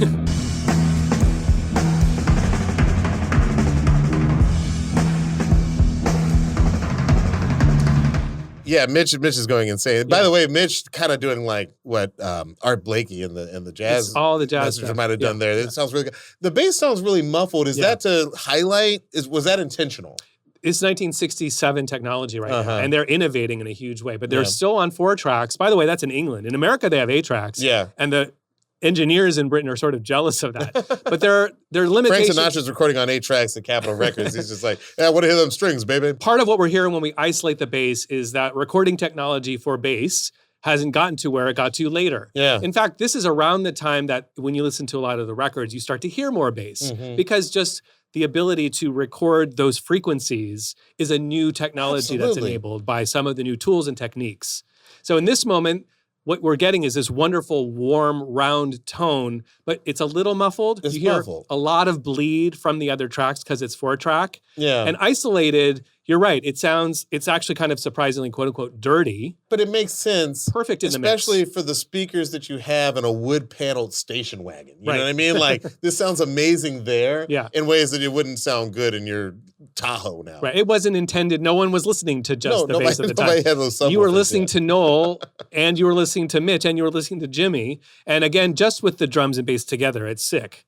Yeah, Mitch is going insane. By the way, Mitch kind of doing what Art Blakey and the jazz. It's all the jazz stuff might have done there. It sounds really good. The bass sounds really muffled. Is that to highlight? Was that intentional? It's 1967 technology right now, and they're innovating in a huge way. But they're still on 4 tracks. By the way, that's in England. In America, they have 8 tracks. Yeah, and the engineers in Britain are sort of jealous of that. But they're limitations. Frank Sinatra's recording on 8 tracks at Capitol Records. He's just I want to hear them strings, baby. Part of what we're hearing when we isolate the bass is that recording technology for bass hasn't gotten to where it got to later. Yeah. In fact, this is around the time that when you listen to a lot of the records, you start to hear more bass because just the ability to record those frequencies is a new technology that's enabled by some of the new tools and techniques. So in this moment, what we're getting is this wonderful, warm, round tone, but it's a little muffled. It's you hear muffled. a lot of bleed from the other tracks because it's 4-track. Yeah. And isolated, You're right. It's actually kind of surprisingly, quote unquote, dirty. But it makes sense. Perfect in the mix. Especially for the speakers that you have in a wood paneled station wagon. You know what I mean? Like, this sounds amazing there in ways that it wouldn't sound good in your Tahoe now. Right. It wasn't intended. No one was listening to just the bass at the time. Nobody had those subwoofers. You were listening to Noel, and you were listening to Mitch, and you were listening to Jimmy. And again, just with the drums and bass together, it's sick.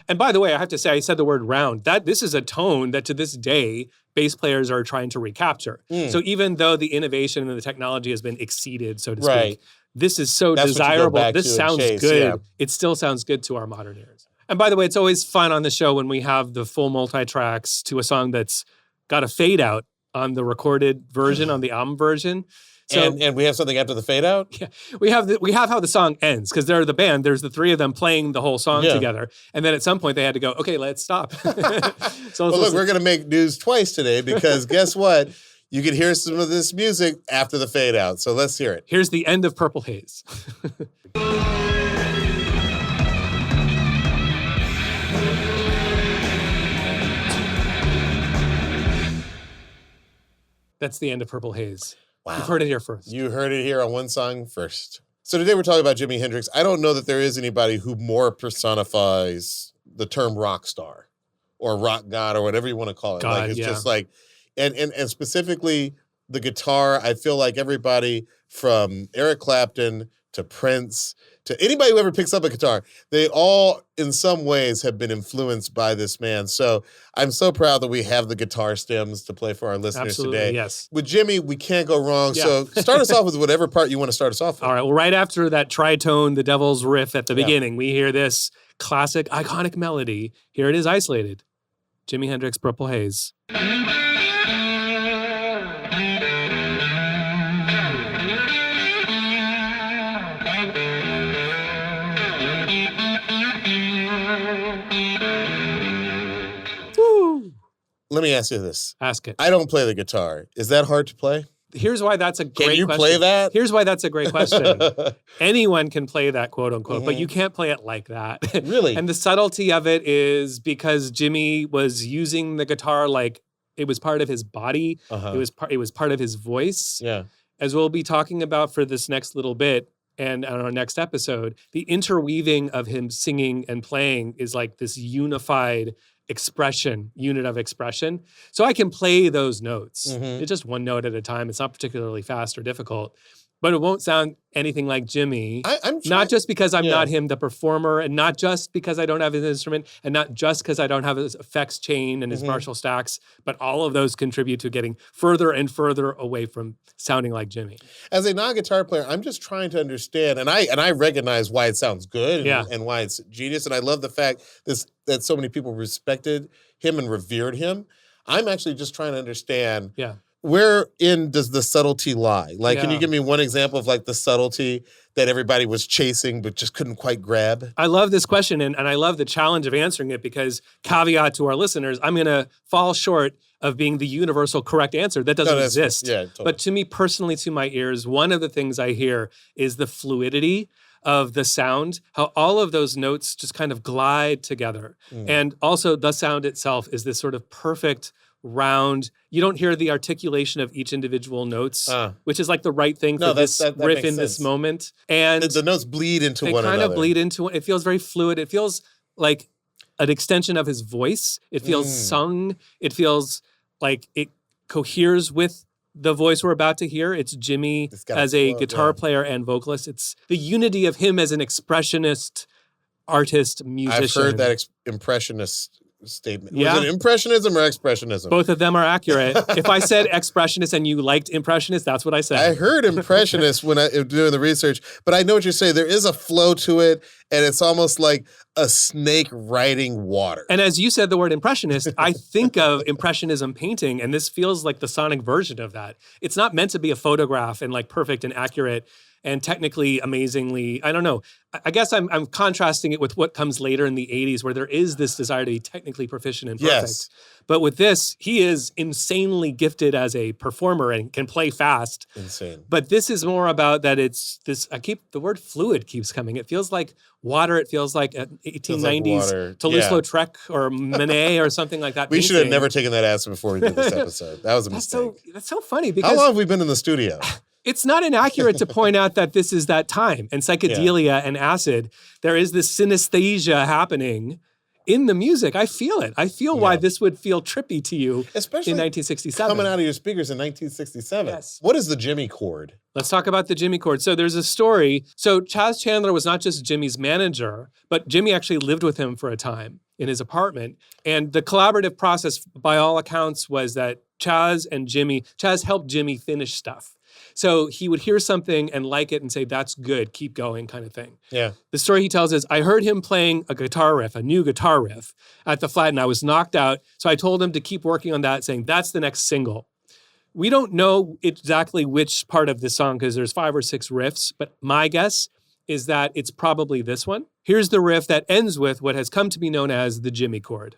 And by the way, I have to say, I said the word round. This is a tone that to this day, bass players are trying to recapture. So even though the innovation and the technology has been exceeded, so to speak, this is so desirable. This sounds good. Yeah. It still sounds good to our modern ears. And by the way, it's always fun on the show when we have the full multi-tracks to a song that's got a fade out on the recorded version, on the album version. So, and we have something after the fade out? Yeah. We have how the song ends, because they're the band. There's the three of them playing the whole song together. And then at some point they had to go, okay, let's stop. So look, we're going to make news twice today, because guess what? You can hear some of this music after the fade out. So let's hear it. Here's the end of Purple Haze. That's the end of Purple Haze. Wow. You've heard it here first. You heard it here on One Song First. So today we're talking about Jimi Hendrix. I don't know that there is anybody who more personifies the term rock star or rock god or whatever you want to call it. Like, it's just like, and specifically the guitar, I feel like everybody from Eric Clapton to Prince to anybody who ever picks up a guitar, they all in some ways have been influenced by this man. So I'm so proud that we have the guitar stems to play for our listeners today. Yes. With Jimmy, we can't go wrong. Yeah. So start us off with whatever part you want to start us off with. All right. Well, right after that tritone, the Devil's riff at the beginning, we hear this classic, iconic melody. Here it is isolated. Jimi Hendrix, Purple Haze. Let me ask you this. Ask it. I don't play the guitar. Is that hard to play? Here's why that's a great question. Can you play that? Here's why that's a great question. Anyone can play that, quote unquote, but you can't play it like that. Really? And the subtlety of it is because Jimmy was using the guitar like it was part of his body. It was part of his voice. Yeah. As we'll be talking about for this next little bit and on our next episode, the interweaving of him singing and playing is like this unified unit of expression. So I can play those notes. It's just one note at a time. It's not particularly fast or difficult, but it won't sound anything like Jimmy. Not just because I'm not him, the performer, and not just because I don't have his instrument, and not just because I don't have his effects chain and his Marshall stacks, but all of those contribute to getting further and further away from sounding like Jimmy. As a non-guitar player, I'm just trying to understand, and I recognize why it sounds good and why it's genius, and I love the fact that so many people respected him and revered him. I'm actually just trying to understand wherein does the subtlety lie? Like, can you give me one example of like the subtlety that everybody was chasing but just couldn't quite grab? I love this question, and I love the challenge of answering it, because caveat to our listeners, I'm going to fall short of being the universal correct answer. That doesn't exist. Yeah, totally. But to me personally, to my ears, one of the things I hear is the fluidity of the sound, how all of those notes just kind of glide together. And also the sound itself is this sort of perfect round. You don't hear the articulation of each individual notes, which is like the right thing for this riff in this moment. And the notes bleed into one another. They kind of bleed into it. It feels very fluid. It feels like an extension of his voice. It feels sung. It feels like it coheres with the voice we're about to hear. It's Jimmy as a guitar player and vocalist. It's the unity of him as an expressionist, artist, musician. I've heard that impressionist statement. Was it impressionism or expressionism? Both of them are accurate. If I said expressionist and you liked impressionist, that's what I said. I heard impressionist when I was doing the research, but I know what you're saying. There is a flow to it, and it's almost like a snake riding water. And as you said the word impressionist, I think of impressionism painting, and this feels like the sonic version of that. It's not meant to be a photograph and like perfect and accurate and technically amazingly, I don't know. I guess I'm contrasting it with what comes later in the 80s where there is this desire to be technically proficient and perfect. Yes. But with this, he is insanely gifted as a performer and can play fast. Insane. But this is more about that it's this, the word fluid keeps coming. It feels like water. It feels like an 1890s Toulouse-Lautrec or Manet or something like that. We should have never taken that answer before we did this episode. That was a mistake. That's so funny because... How long have we been in the studio? It's not inaccurate to point out that this is that time. And psychedelia and acid, there is this synesthesia happening in the music. I feel it. I feel why this would feel trippy to you, especially in 1967. Coming out of your speakers in 1967. Yes. What is the Jimmy chord? Let's talk about the Jimmy chord. So there's a story. So Chas Chandler was not just Jimmy's manager, but Jimmy actually lived with him for a time in his apartment. And the collaborative process, by all accounts, was that Chas helped Jimmy finish stuff. So he would hear something and like it and say, that's good, keep going kind of thing. Yeah. The story he tells is, I heard him playing a new guitar riff at the flat and I was knocked out. So I told him to keep working on that, saying, that's the next single. We don't know exactly which part of the song because there's 5 or 6 riffs, but my guess is that it's probably this one. Here's the riff that ends with what has come to be known as the Jimmy chord.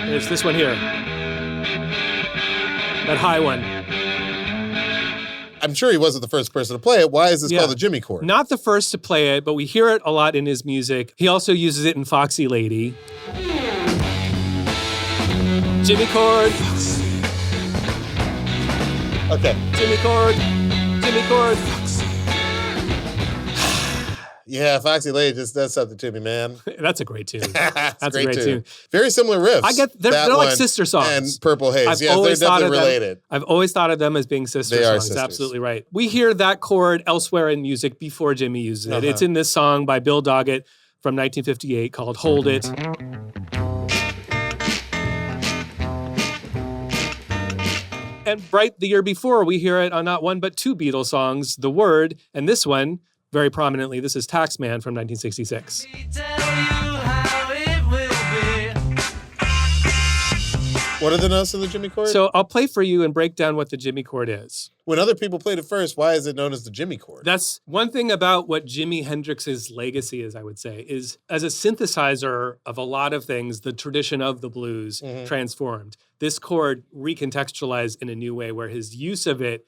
There's this one here. That high one. I'm sure he wasn't the first person to play it. Why is this called the Jimmy chord? Not the first to play it, but we hear it a lot in his music. He also uses it in Foxy Lady. Jimmy chord. Okay. Jimmy chord. Jimmy chord. Yeah, Foxy Lady just does something to me, man. That's a great tune. That's a great tune. Very similar riffs. I get they're like sister songs. And Purple Haze. They're definitely related. I've always thought of them as being sister songs. They are sisters. Absolutely right. We hear that chord elsewhere in music before Jimmy uses it. It's in this song by Bill Doggett from 1958 called Hold It. And right the year before, we hear it on not one but 2 Beatles songs, The Word, and this one, very prominently, this is Taxman from 1966. What are the notes of the Jimmy chord? So I'll play for you and break down what the Jimmy chord is. When other people played it first, why is it known as the Jimmy chord? That's one thing about what Jimi Hendrix's legacy is, I would say, is as a synthesizer of a lot of things, the tradition of the blues transformed. This chord recontextualized in a new way where his use of it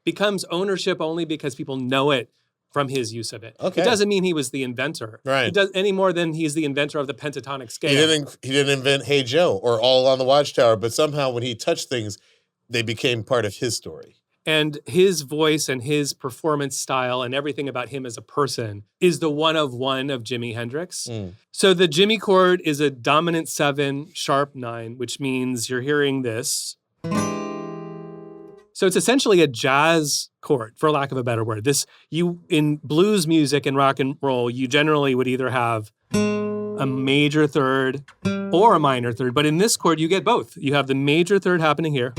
becomes ownership only because people know it from his use of it. Okay. It doesn't mean he was the inventor. Right. He does any more than he's the inventor of the pentatonic scale. He didn't invent Hey Joe or All on the Watchtower, but somehow when he touched things, they became part of his story. And his voice and his performance style and everything about him as a person is the one of Jimi Hendrix. So the Jimmy chord is a dominant 7, sharp 9, which means you're hearing this. So it's essentially a jazz chord, for lack of a better word. In blues music and rock and roll, you generally would either have a major third or a minor third. But in this chord, you get both. You have the major third happening here.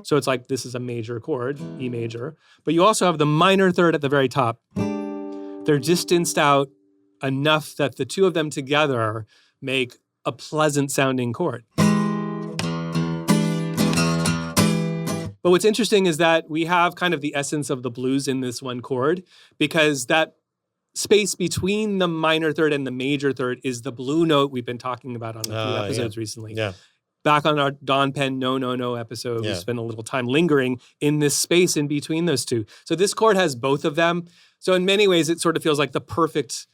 So it's like this is a major chord, E major. But you also have the minor third at the very top. They're distanced out enough that the two of them together make a pleasant sounding chord. But what's interesting is that we have kind of the essence of the blues in this one chord because that space between the minor third and the major third is the blue note we've been talking about on a few episodes recently. Yeah. Back on our Don Penn No No No episode, we spent a little time lingering in this space in between those two. So this chord has both of them. So in many ways, it sort of feels like the perfect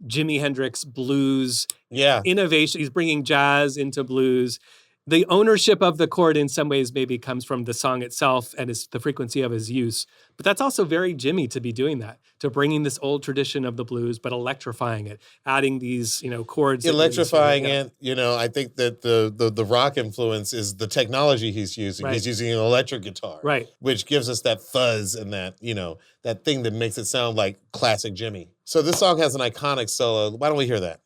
Jimi Hendrix blues innovation. He's bringing jazz into blues. The ownership of the chord in some ways maybe comes from the song itself and the frequency of his use. But that's also very Jimmy to be doing that, to bringing this old tradition of the blues, but electrifying it, adding these, chords. Electrifying it. I think that the rock influence is the technology he's using. Right. He's using an electric guitar. Right. Which gives us that fuzz and that, that thing that makes it sound like classic Jimmy. So this song has an iconic solo. Why don't we hear that?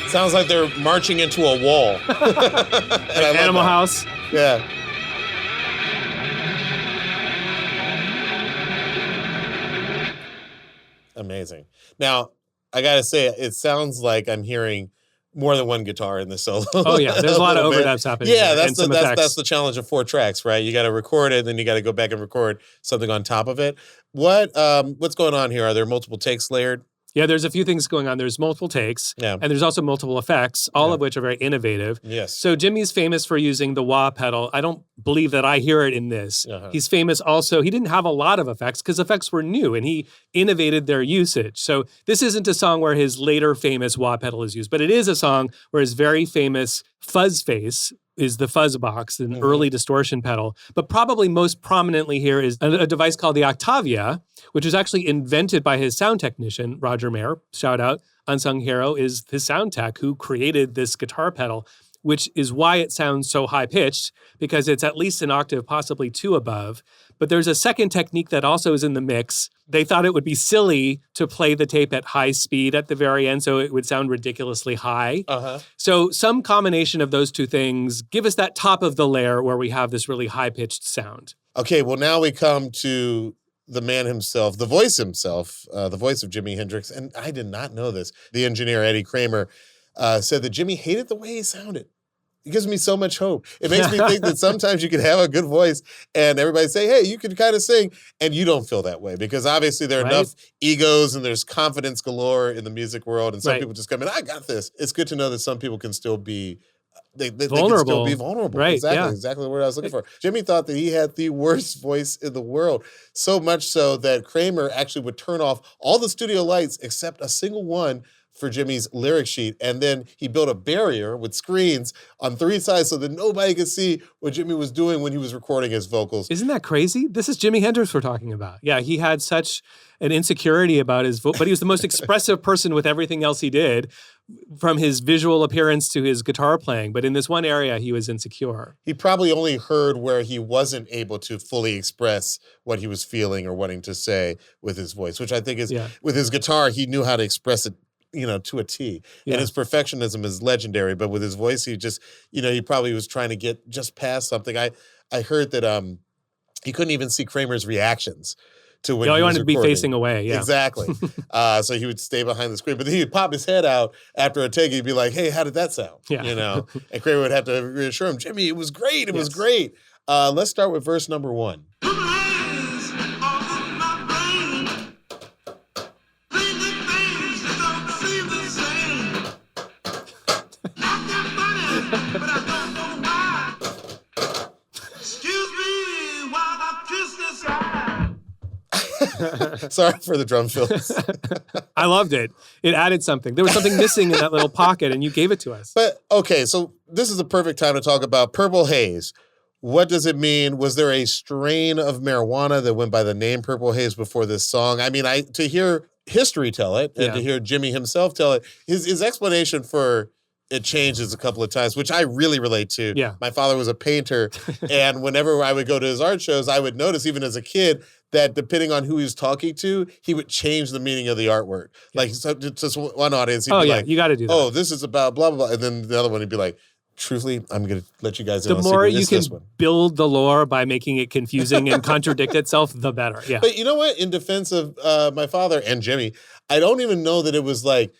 Sounds like they're marching into a wall. Animal House. Yeah. Amazing. Now, I got to say, it sounds like I'm hearing more than one guitar in the solo. Oh, yeah. There's a lot of overdubs happening. Yeah, that's the challenge of 4 tracks, right? You got to record it, then you got to go back and record something on top of it. What's going on here? Are there multiple takes layered? Yeah, there's a few things going on. There's multiple takes, and there's also multiple effects, all of which are very innovative. Yes. So Jimmy's famous for using the wah pedal. I don't believe that I hear it in this. He's famous also, he didn't have a lot of effects because effects were new, and he innovated their usage. So this isn't a song where his later famous wah pedal is used, but it is a song where his very famous fuzz face is the fuzz box, an early distortion pedal. But probably most prominently here is a device called the Octavia, which was actually invented by his sound technician, Roger Mayer. Shout out. Unsung hero is his sound tech who created this guitar pedal, which is why it sounds so high-pitched, because it's at least an octave, possibly 2 above. But there's a second technique that also is in the mix. They thought it would be silly to play the tape at high speed at the very end, so it would sound ridiculously high. So some combination of those two things give us that top of the layer where we have this really high-pitched sound. Okay, well, now we come to the man himself, the voice himself, the voice of Jimi Hendrix. And I did not know this. The engineer, Eddie Kramer, said that Jimmy hated the way he sounded. It gives me so much hope. It makes me think that sometimes you can have a good voice and everybody say, hey, you can kind of sing, and you don't feel that way because obviously there are enough egos and there's confidence galore in the music world, and some people just come in, I got this. It's good to know that some people can still be they can still be vulnerable. Right, exactly the word I was looking for. Jimmy thought that he had the worst voice in the world, so much so that Kramer actually would turn off all the studio lights except a single one for Jimmy's lyric sheet. And then he built a barrier with screens on 3 sides so that nobody could see what Jimmy was doing when he was recording his vocals. Isn't that crazy? This is Jimi Hendrix we're talking about. Yeah, he had such an insecurity about his voice, but he was the most expressive person with everything else he did, from his visual appearance to his guitar playing. But in this one area, he was insecure. He probably only heard where he wasn't able to fully express what he was feeling or wanting to say with his voice, which I think is, with his guitar, he knew how to express it, to a T. And his perfectionism is legendary, but with his voice, he just, he probably was trying to get just past something. I heard that he couldn't even see Kramer's reactions to when he wanted to be recording. facing away, Exactly. So he would stay behind the screen, but then he'd pop his head out after a take, he'd be like, hey, how did that sound? And Kramer would have to reassure him, Jimmy, it was great, it was great. Let's start with verse number 1. Sorry for the drum fills. I loved it. It added something. There was something missing in that little pocket, and you gave it to us. But, okay, so this is the perfect time to talk about Purple Haze. What does it mean? Was there a strain of marijuana that went by the name Purple Haze before this song? I mean, to hear history tell it, and to hear Jimmy himself tell it, his explanation for it changes a couple of times, which I really relate to. Yeah. My father was a painter, and whenever I would go to his art shows, I would notice, even as a kid, that depending on who he was talking to, he would change the meaning of the artwork. Like, so just one audience, he'd be like, you got to do that. Oh, this is about blah, blah, blah. And then the other one, he'd be like, truthfully, I'm going to let you guys in on on the more secret. you can build the lore by making it confusing and contradict itself, the better. Yeah. But you know what? In defense of my father and Jimmy, I don't even know that it was like,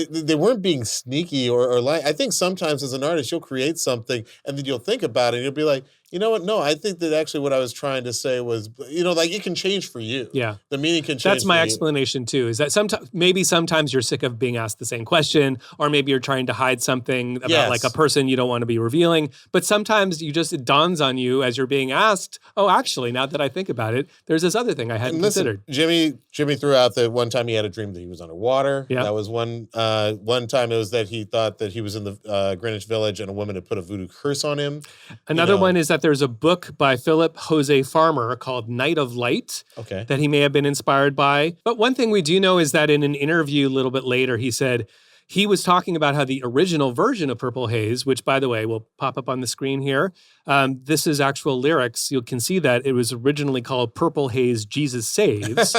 they weren't being sneaky or like, I think sometimes as an artist, you'll create something and then you'll think about it and you'll be like, you know what? No, I think that actually what I was trying to say was, like it can change for you. Yeah. The meaning can change. That's my explanation too, is that sometimes you're sick of being asked the same question, or maybe you're trying to hide something about like a person you don't want to be revealing. But sometimes it dawns on you as you're being asked, oh, actually, now that I think about it, there's this other thing I hadn't considered. Jimmy threw out that one time he had a dream that he was underwater. Yeah. That was one time it was that he thought that he was in the Greenwich Village and a woman had put a voodoo curse on him. Another one is that there's a book by Philip Jose Farmer called Night of Light that he may have been inspired by. But one thing we do know is that in an interview a little bit later, he said, he was talking about how the original version of Purple Haze, which, by the way, will pop up on the screen here, this is actual lyrics. You can see that it was originally called Purple Haze, Jesus Saves.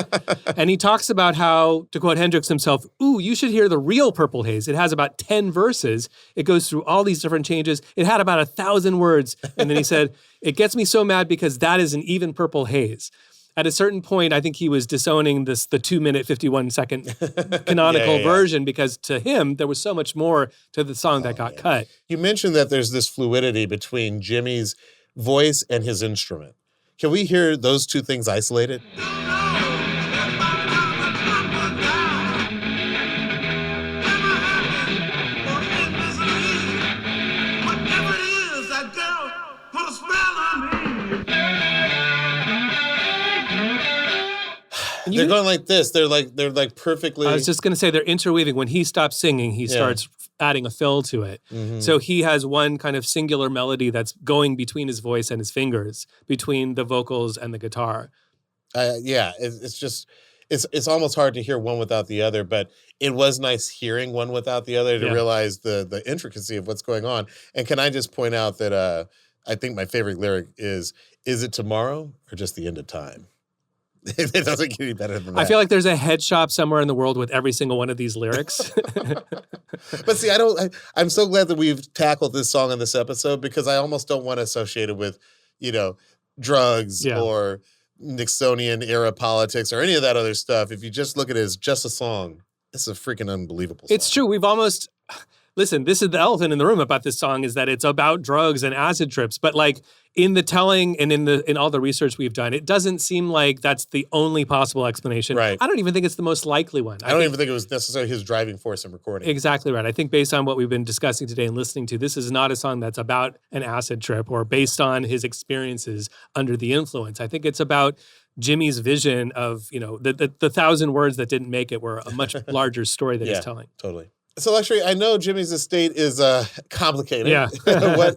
And he talks about how, to quote Hendrix himself, "Ooh, you should hear the real Purple Haze. It has about 10 verses. It goes through all these different changes. It had about 1,000 words." And then he said, "It gets me so mad because that is an even Purple Haze." At a certain point, I think he was disowning the 2-minute, 51-second canonical version because to him, there was so much more to the song that got cut. You mentioned that there's this fluidity between Jimmy's voice and his instrument. Can we hear those two things isolated? They're going like this. They're like perfectly. I was just going to say they're interweaving. When he stops singing, he starts adding a fill to it. Mm-hmm. So he has one kind of singular melody that's going between his voice and his fingers, between the vocals and the guitar. It's almost hard to hear one without the other, but it was nice hearing one without the other to realize the intricacy of what's going on. And can I just point out that I think my favorite lyric is it tomorrow or just the end of time? It doesn't get any better than that. I feel like there's a head shop somewhere in the world with every single one of these lyrics. But see, I'm so glad that we've tackled this song in this episode because I almost don't want to associate it with, drugs or Nixonian era politics or any of that other stuff. If you just look at it as just a song, it's a freaking unbelievable song. It's true. We've almost... Listen, this is the elephant in the room about this song is that it's about drugs and acid trips. But like in the telling and in all the research we've done, it doesn't seem like that's the only possible explanation. Right. I don't even think it's the most likely one. I don't even think it was necessarily his driving force in recording. Exactly right. I think based on what we've been discussing today and listening to, this is not a song that's about an acid trip or based on his experiences under the influence. I think it's about Jimmy's vision of, the 1,000 words that didn't make it were a much larger story that he's telling. Totally. So, Luxury, I know Jimmy's estate is complicated. Yeah.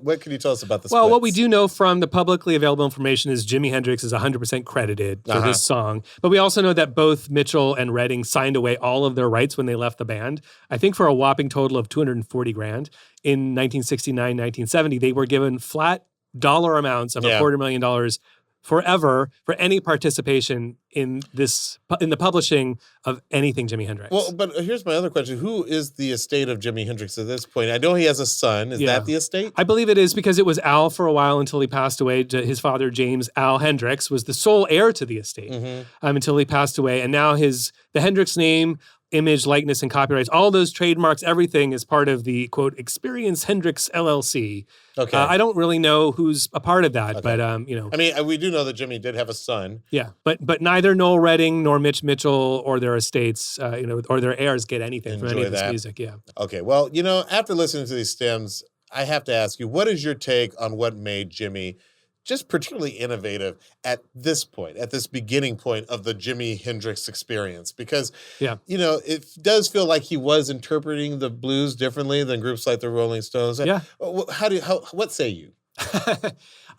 What can you tell us about this? Well, what we do know from the publicly available information is Jimi Hendrix is 100% credited for this song. But we also know that both Mitchell and Redding signed away all of their rights when they left the band. I think for a whopping total of $240,000. In 1969, 1970, they were given flat dollar amounts of $250,000 forever for any participation in the publishing of anything Jimi Hendrix. Well, but here's my other question. Who is the estate of Jimi Hendrix at this point? I know he has a son. Is that the estate? I believe it is because it was Al for a while until he passed away. His father, James Al Hendrix, was the sole heir to the estate until he passed away. And now the Hendrix name, image, likeness, and copyrights, all those trademarks, everything is part of the, quote, Experience Hendrix LLC. Okay. I don't really know who's a part of that, but, I mean, we do know that Jimmy did have a son. Yeah, but neither Noel Redding nor Mitch Mitchell or their estates, or their heirs get anything from any of this music, Okay, well, after listening to these stems, I have to ask you, what is your take on what made Jimmy just particularly innovative at this point, at this beginning point of the Jimi Hendrix experience? Because, it does feel like he was interpreting the blues differently than groups like the Rolling Stones. Yeah. What say you?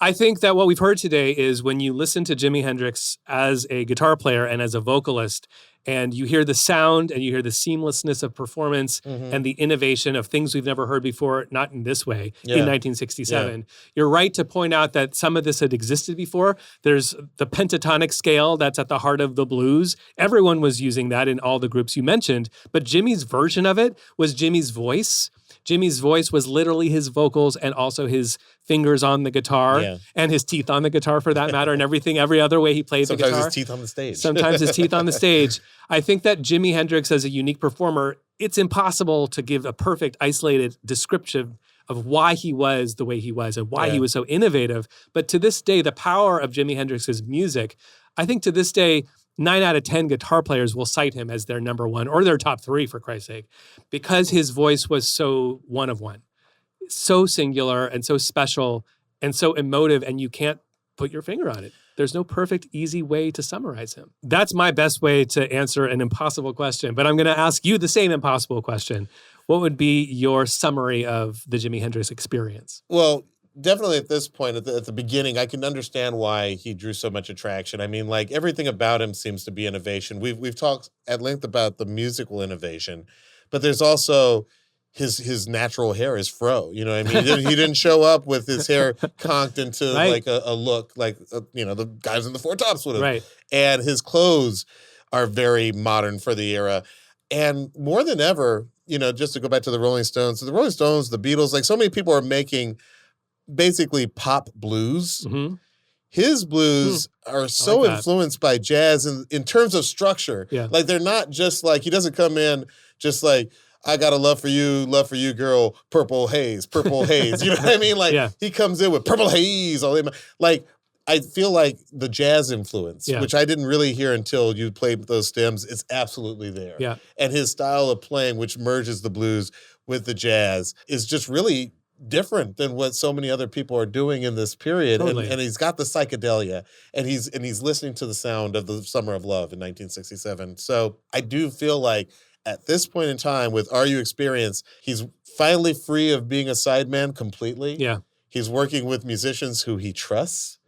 I think that what we've heard today is when you listen to Jimi Hendrix as a guitar player and as a vocalist, and you hear the sound and you hear the seamlessness of performance and the innovation of things we've never heard before, not in this way, in 1967. You're right to point out that some of this had existed before. There's the pentatonic scale that's at the heart of the blues. Everyone was using that in all the groups you mentioned, but Jimmy's version of it was Jimmy's voice. Jimmy's voice was literally his vocals and also his fingers on the guitar and his teeth on the guitar for that matter and every other way he played the guitar. Sometimes his teeth on the stage. Sometimes his teeth on the stage. I think that Jimi Hendrix as a unique performer, it's impossible to give a perfect isolated description of why he was the way he was and why he was so innovative. But to this day, the power of Jimi Hendrix's music, I think to this day, 9 out of 10 guitar players will cite him as their number one or their top 3, for Christ's sake, because his voice was so one of one, so singular and so special and so emotive, and you can't put your finger on it. There's no perfect, easy way to summarize him. That's my best way to answer an impossible question, but I'm going to ask you the same impossible question. What would be your summary of the Jimi Hendrix experience? Well, definitely at this point, at the beginning, I can understand why he drew so much attraction. I mean, like, everything about him seems to be innovation. We've talked at length about the musical innovation, but there's also his natural hair, his fro. You know what I mean? He didn't show up with his hair conked into like a look like the guys in the Four Tops would have. Right. And his clothes are very modern for the era. And more than ever, just to go back to the Rolling Stones, the Beatles, like so many people are making basically pop blues. Mm-hmm. His blues are so influenced by jazz in terms of structure. Yeah. Like they're not just like, he doesn't come in just like, I got a love for you, girl, purple haze. You know what I mean? Like he comes in with purple haze. Like I feel like the jazz influence, which I didn't really hear until you played those stems, is absolutely there. Yeah. And his style of playing, which merges the blues with the jazz, is just really different than what so many other people are doing in this period. Totally. And he's got the psychedelia, and he's listening to the sound of the Summer of Love in 1967. So I do feel like at this point in time with Are You Experience, he's finally free of being a sideman completely. Yeah. He's working with musicians who he trusts,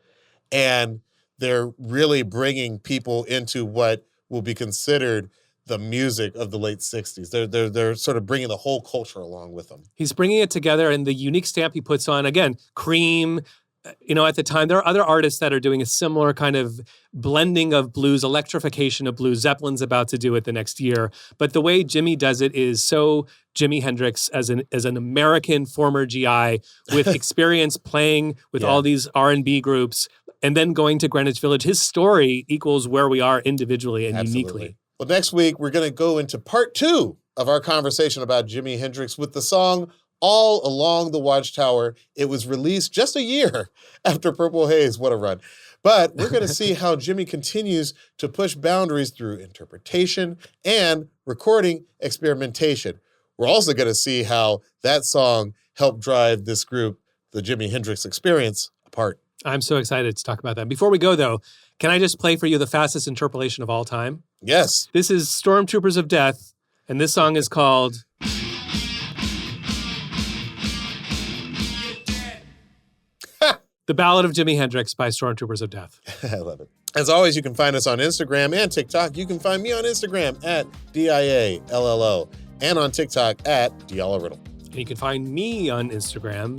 and they're really bringing people into what will be considered the music of the late 60s. They're sort of bringing the whole culture along with them. He's bringing it together, and the unique stamp he puts on, again, Cream, at the time, there are other artists that are doing a similar kind of blending of blues, electrification of blues. Zeppelin's about to do it the next year. But the way Jimmy does it is so Jimi Hendrix as an American former GI with experience playing with all these R&B groups and then going to Greenwich Village. His story equals where we are individually and uniquely. Well, next week, we're going to go into part 2 of our conversation about Jimi Hendrix with the song All Along the Watchtower. It was released just a year after Purple Haze. What a run. But we're going to see how Jimmy continues to push boundaries through interpretation and recording experimentation. We're also going to see how that song helped drive this group, the Jimi Hendrix Experience, apart. I'm so excited to talk about that. Before we go, though, can I just play for you the fastest interpolation of all time? Yes. This is Stormtroopers of Death, and this song is called The Ballad of Jimi Hendrix by Stormtroopers of Death. I love it. As always, you can find us on Instagram and TikTok. You can find me on Instagram at DIALLO and on TikTok at Diallo Riddle. And you can find me on Instagram,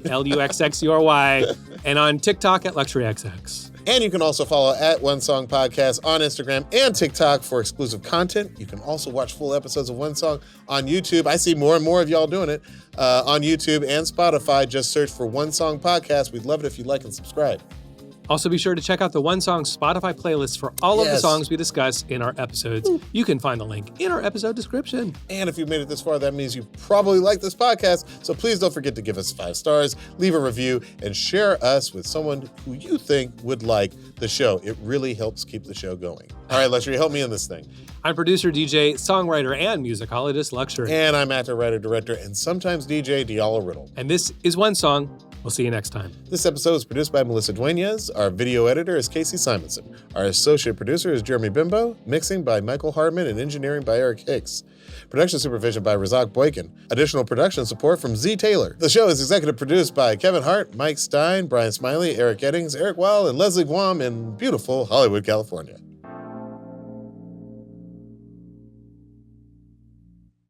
LUXXURY, and on TikTok at LuxuryXX. And you can also follow at One Song Podcast on Instagram and TikTok for exclusive content. You can also watch full episodes of One Song on YouTube. I see more and more of y'all doing it on YouTube and Spotify. Just search for One Song Podcast. We'd love it if you like and subscribe. Also, be sure to check out the One Song Spotify playlist for all of the songs we discuss in our episodes. You can find the link in our episode description. And if you've made it this far, that means you probably like this podcast. So please don't forget to give us 5 stars, leave a review, and share us with someone who you think would like the show. It really helps keep the show going. All right, Luxury, help me in this thing. I'm producer, DJ, songwriter, and musicologist Luxury. And I'm actor, writer, director, and sometimes DJ Diallo Riddle. And this is One Song. We'll see you next time. This episode is produced by Melissa Dueñas. Our video editor is Casey Simonson. Our associate producer is Jeremy Bimbo. Mixing by Michael Hardman and engineering by Eric Hicks. Production supervision by Razak Boykin. Additional production support from Z Taylor. The show is executive produced by Kevin Hart, Mike Stein, Brian Smiley, Eric Eddings, Eric Weil, and Leslie Guam in beautiful Hollywood, California.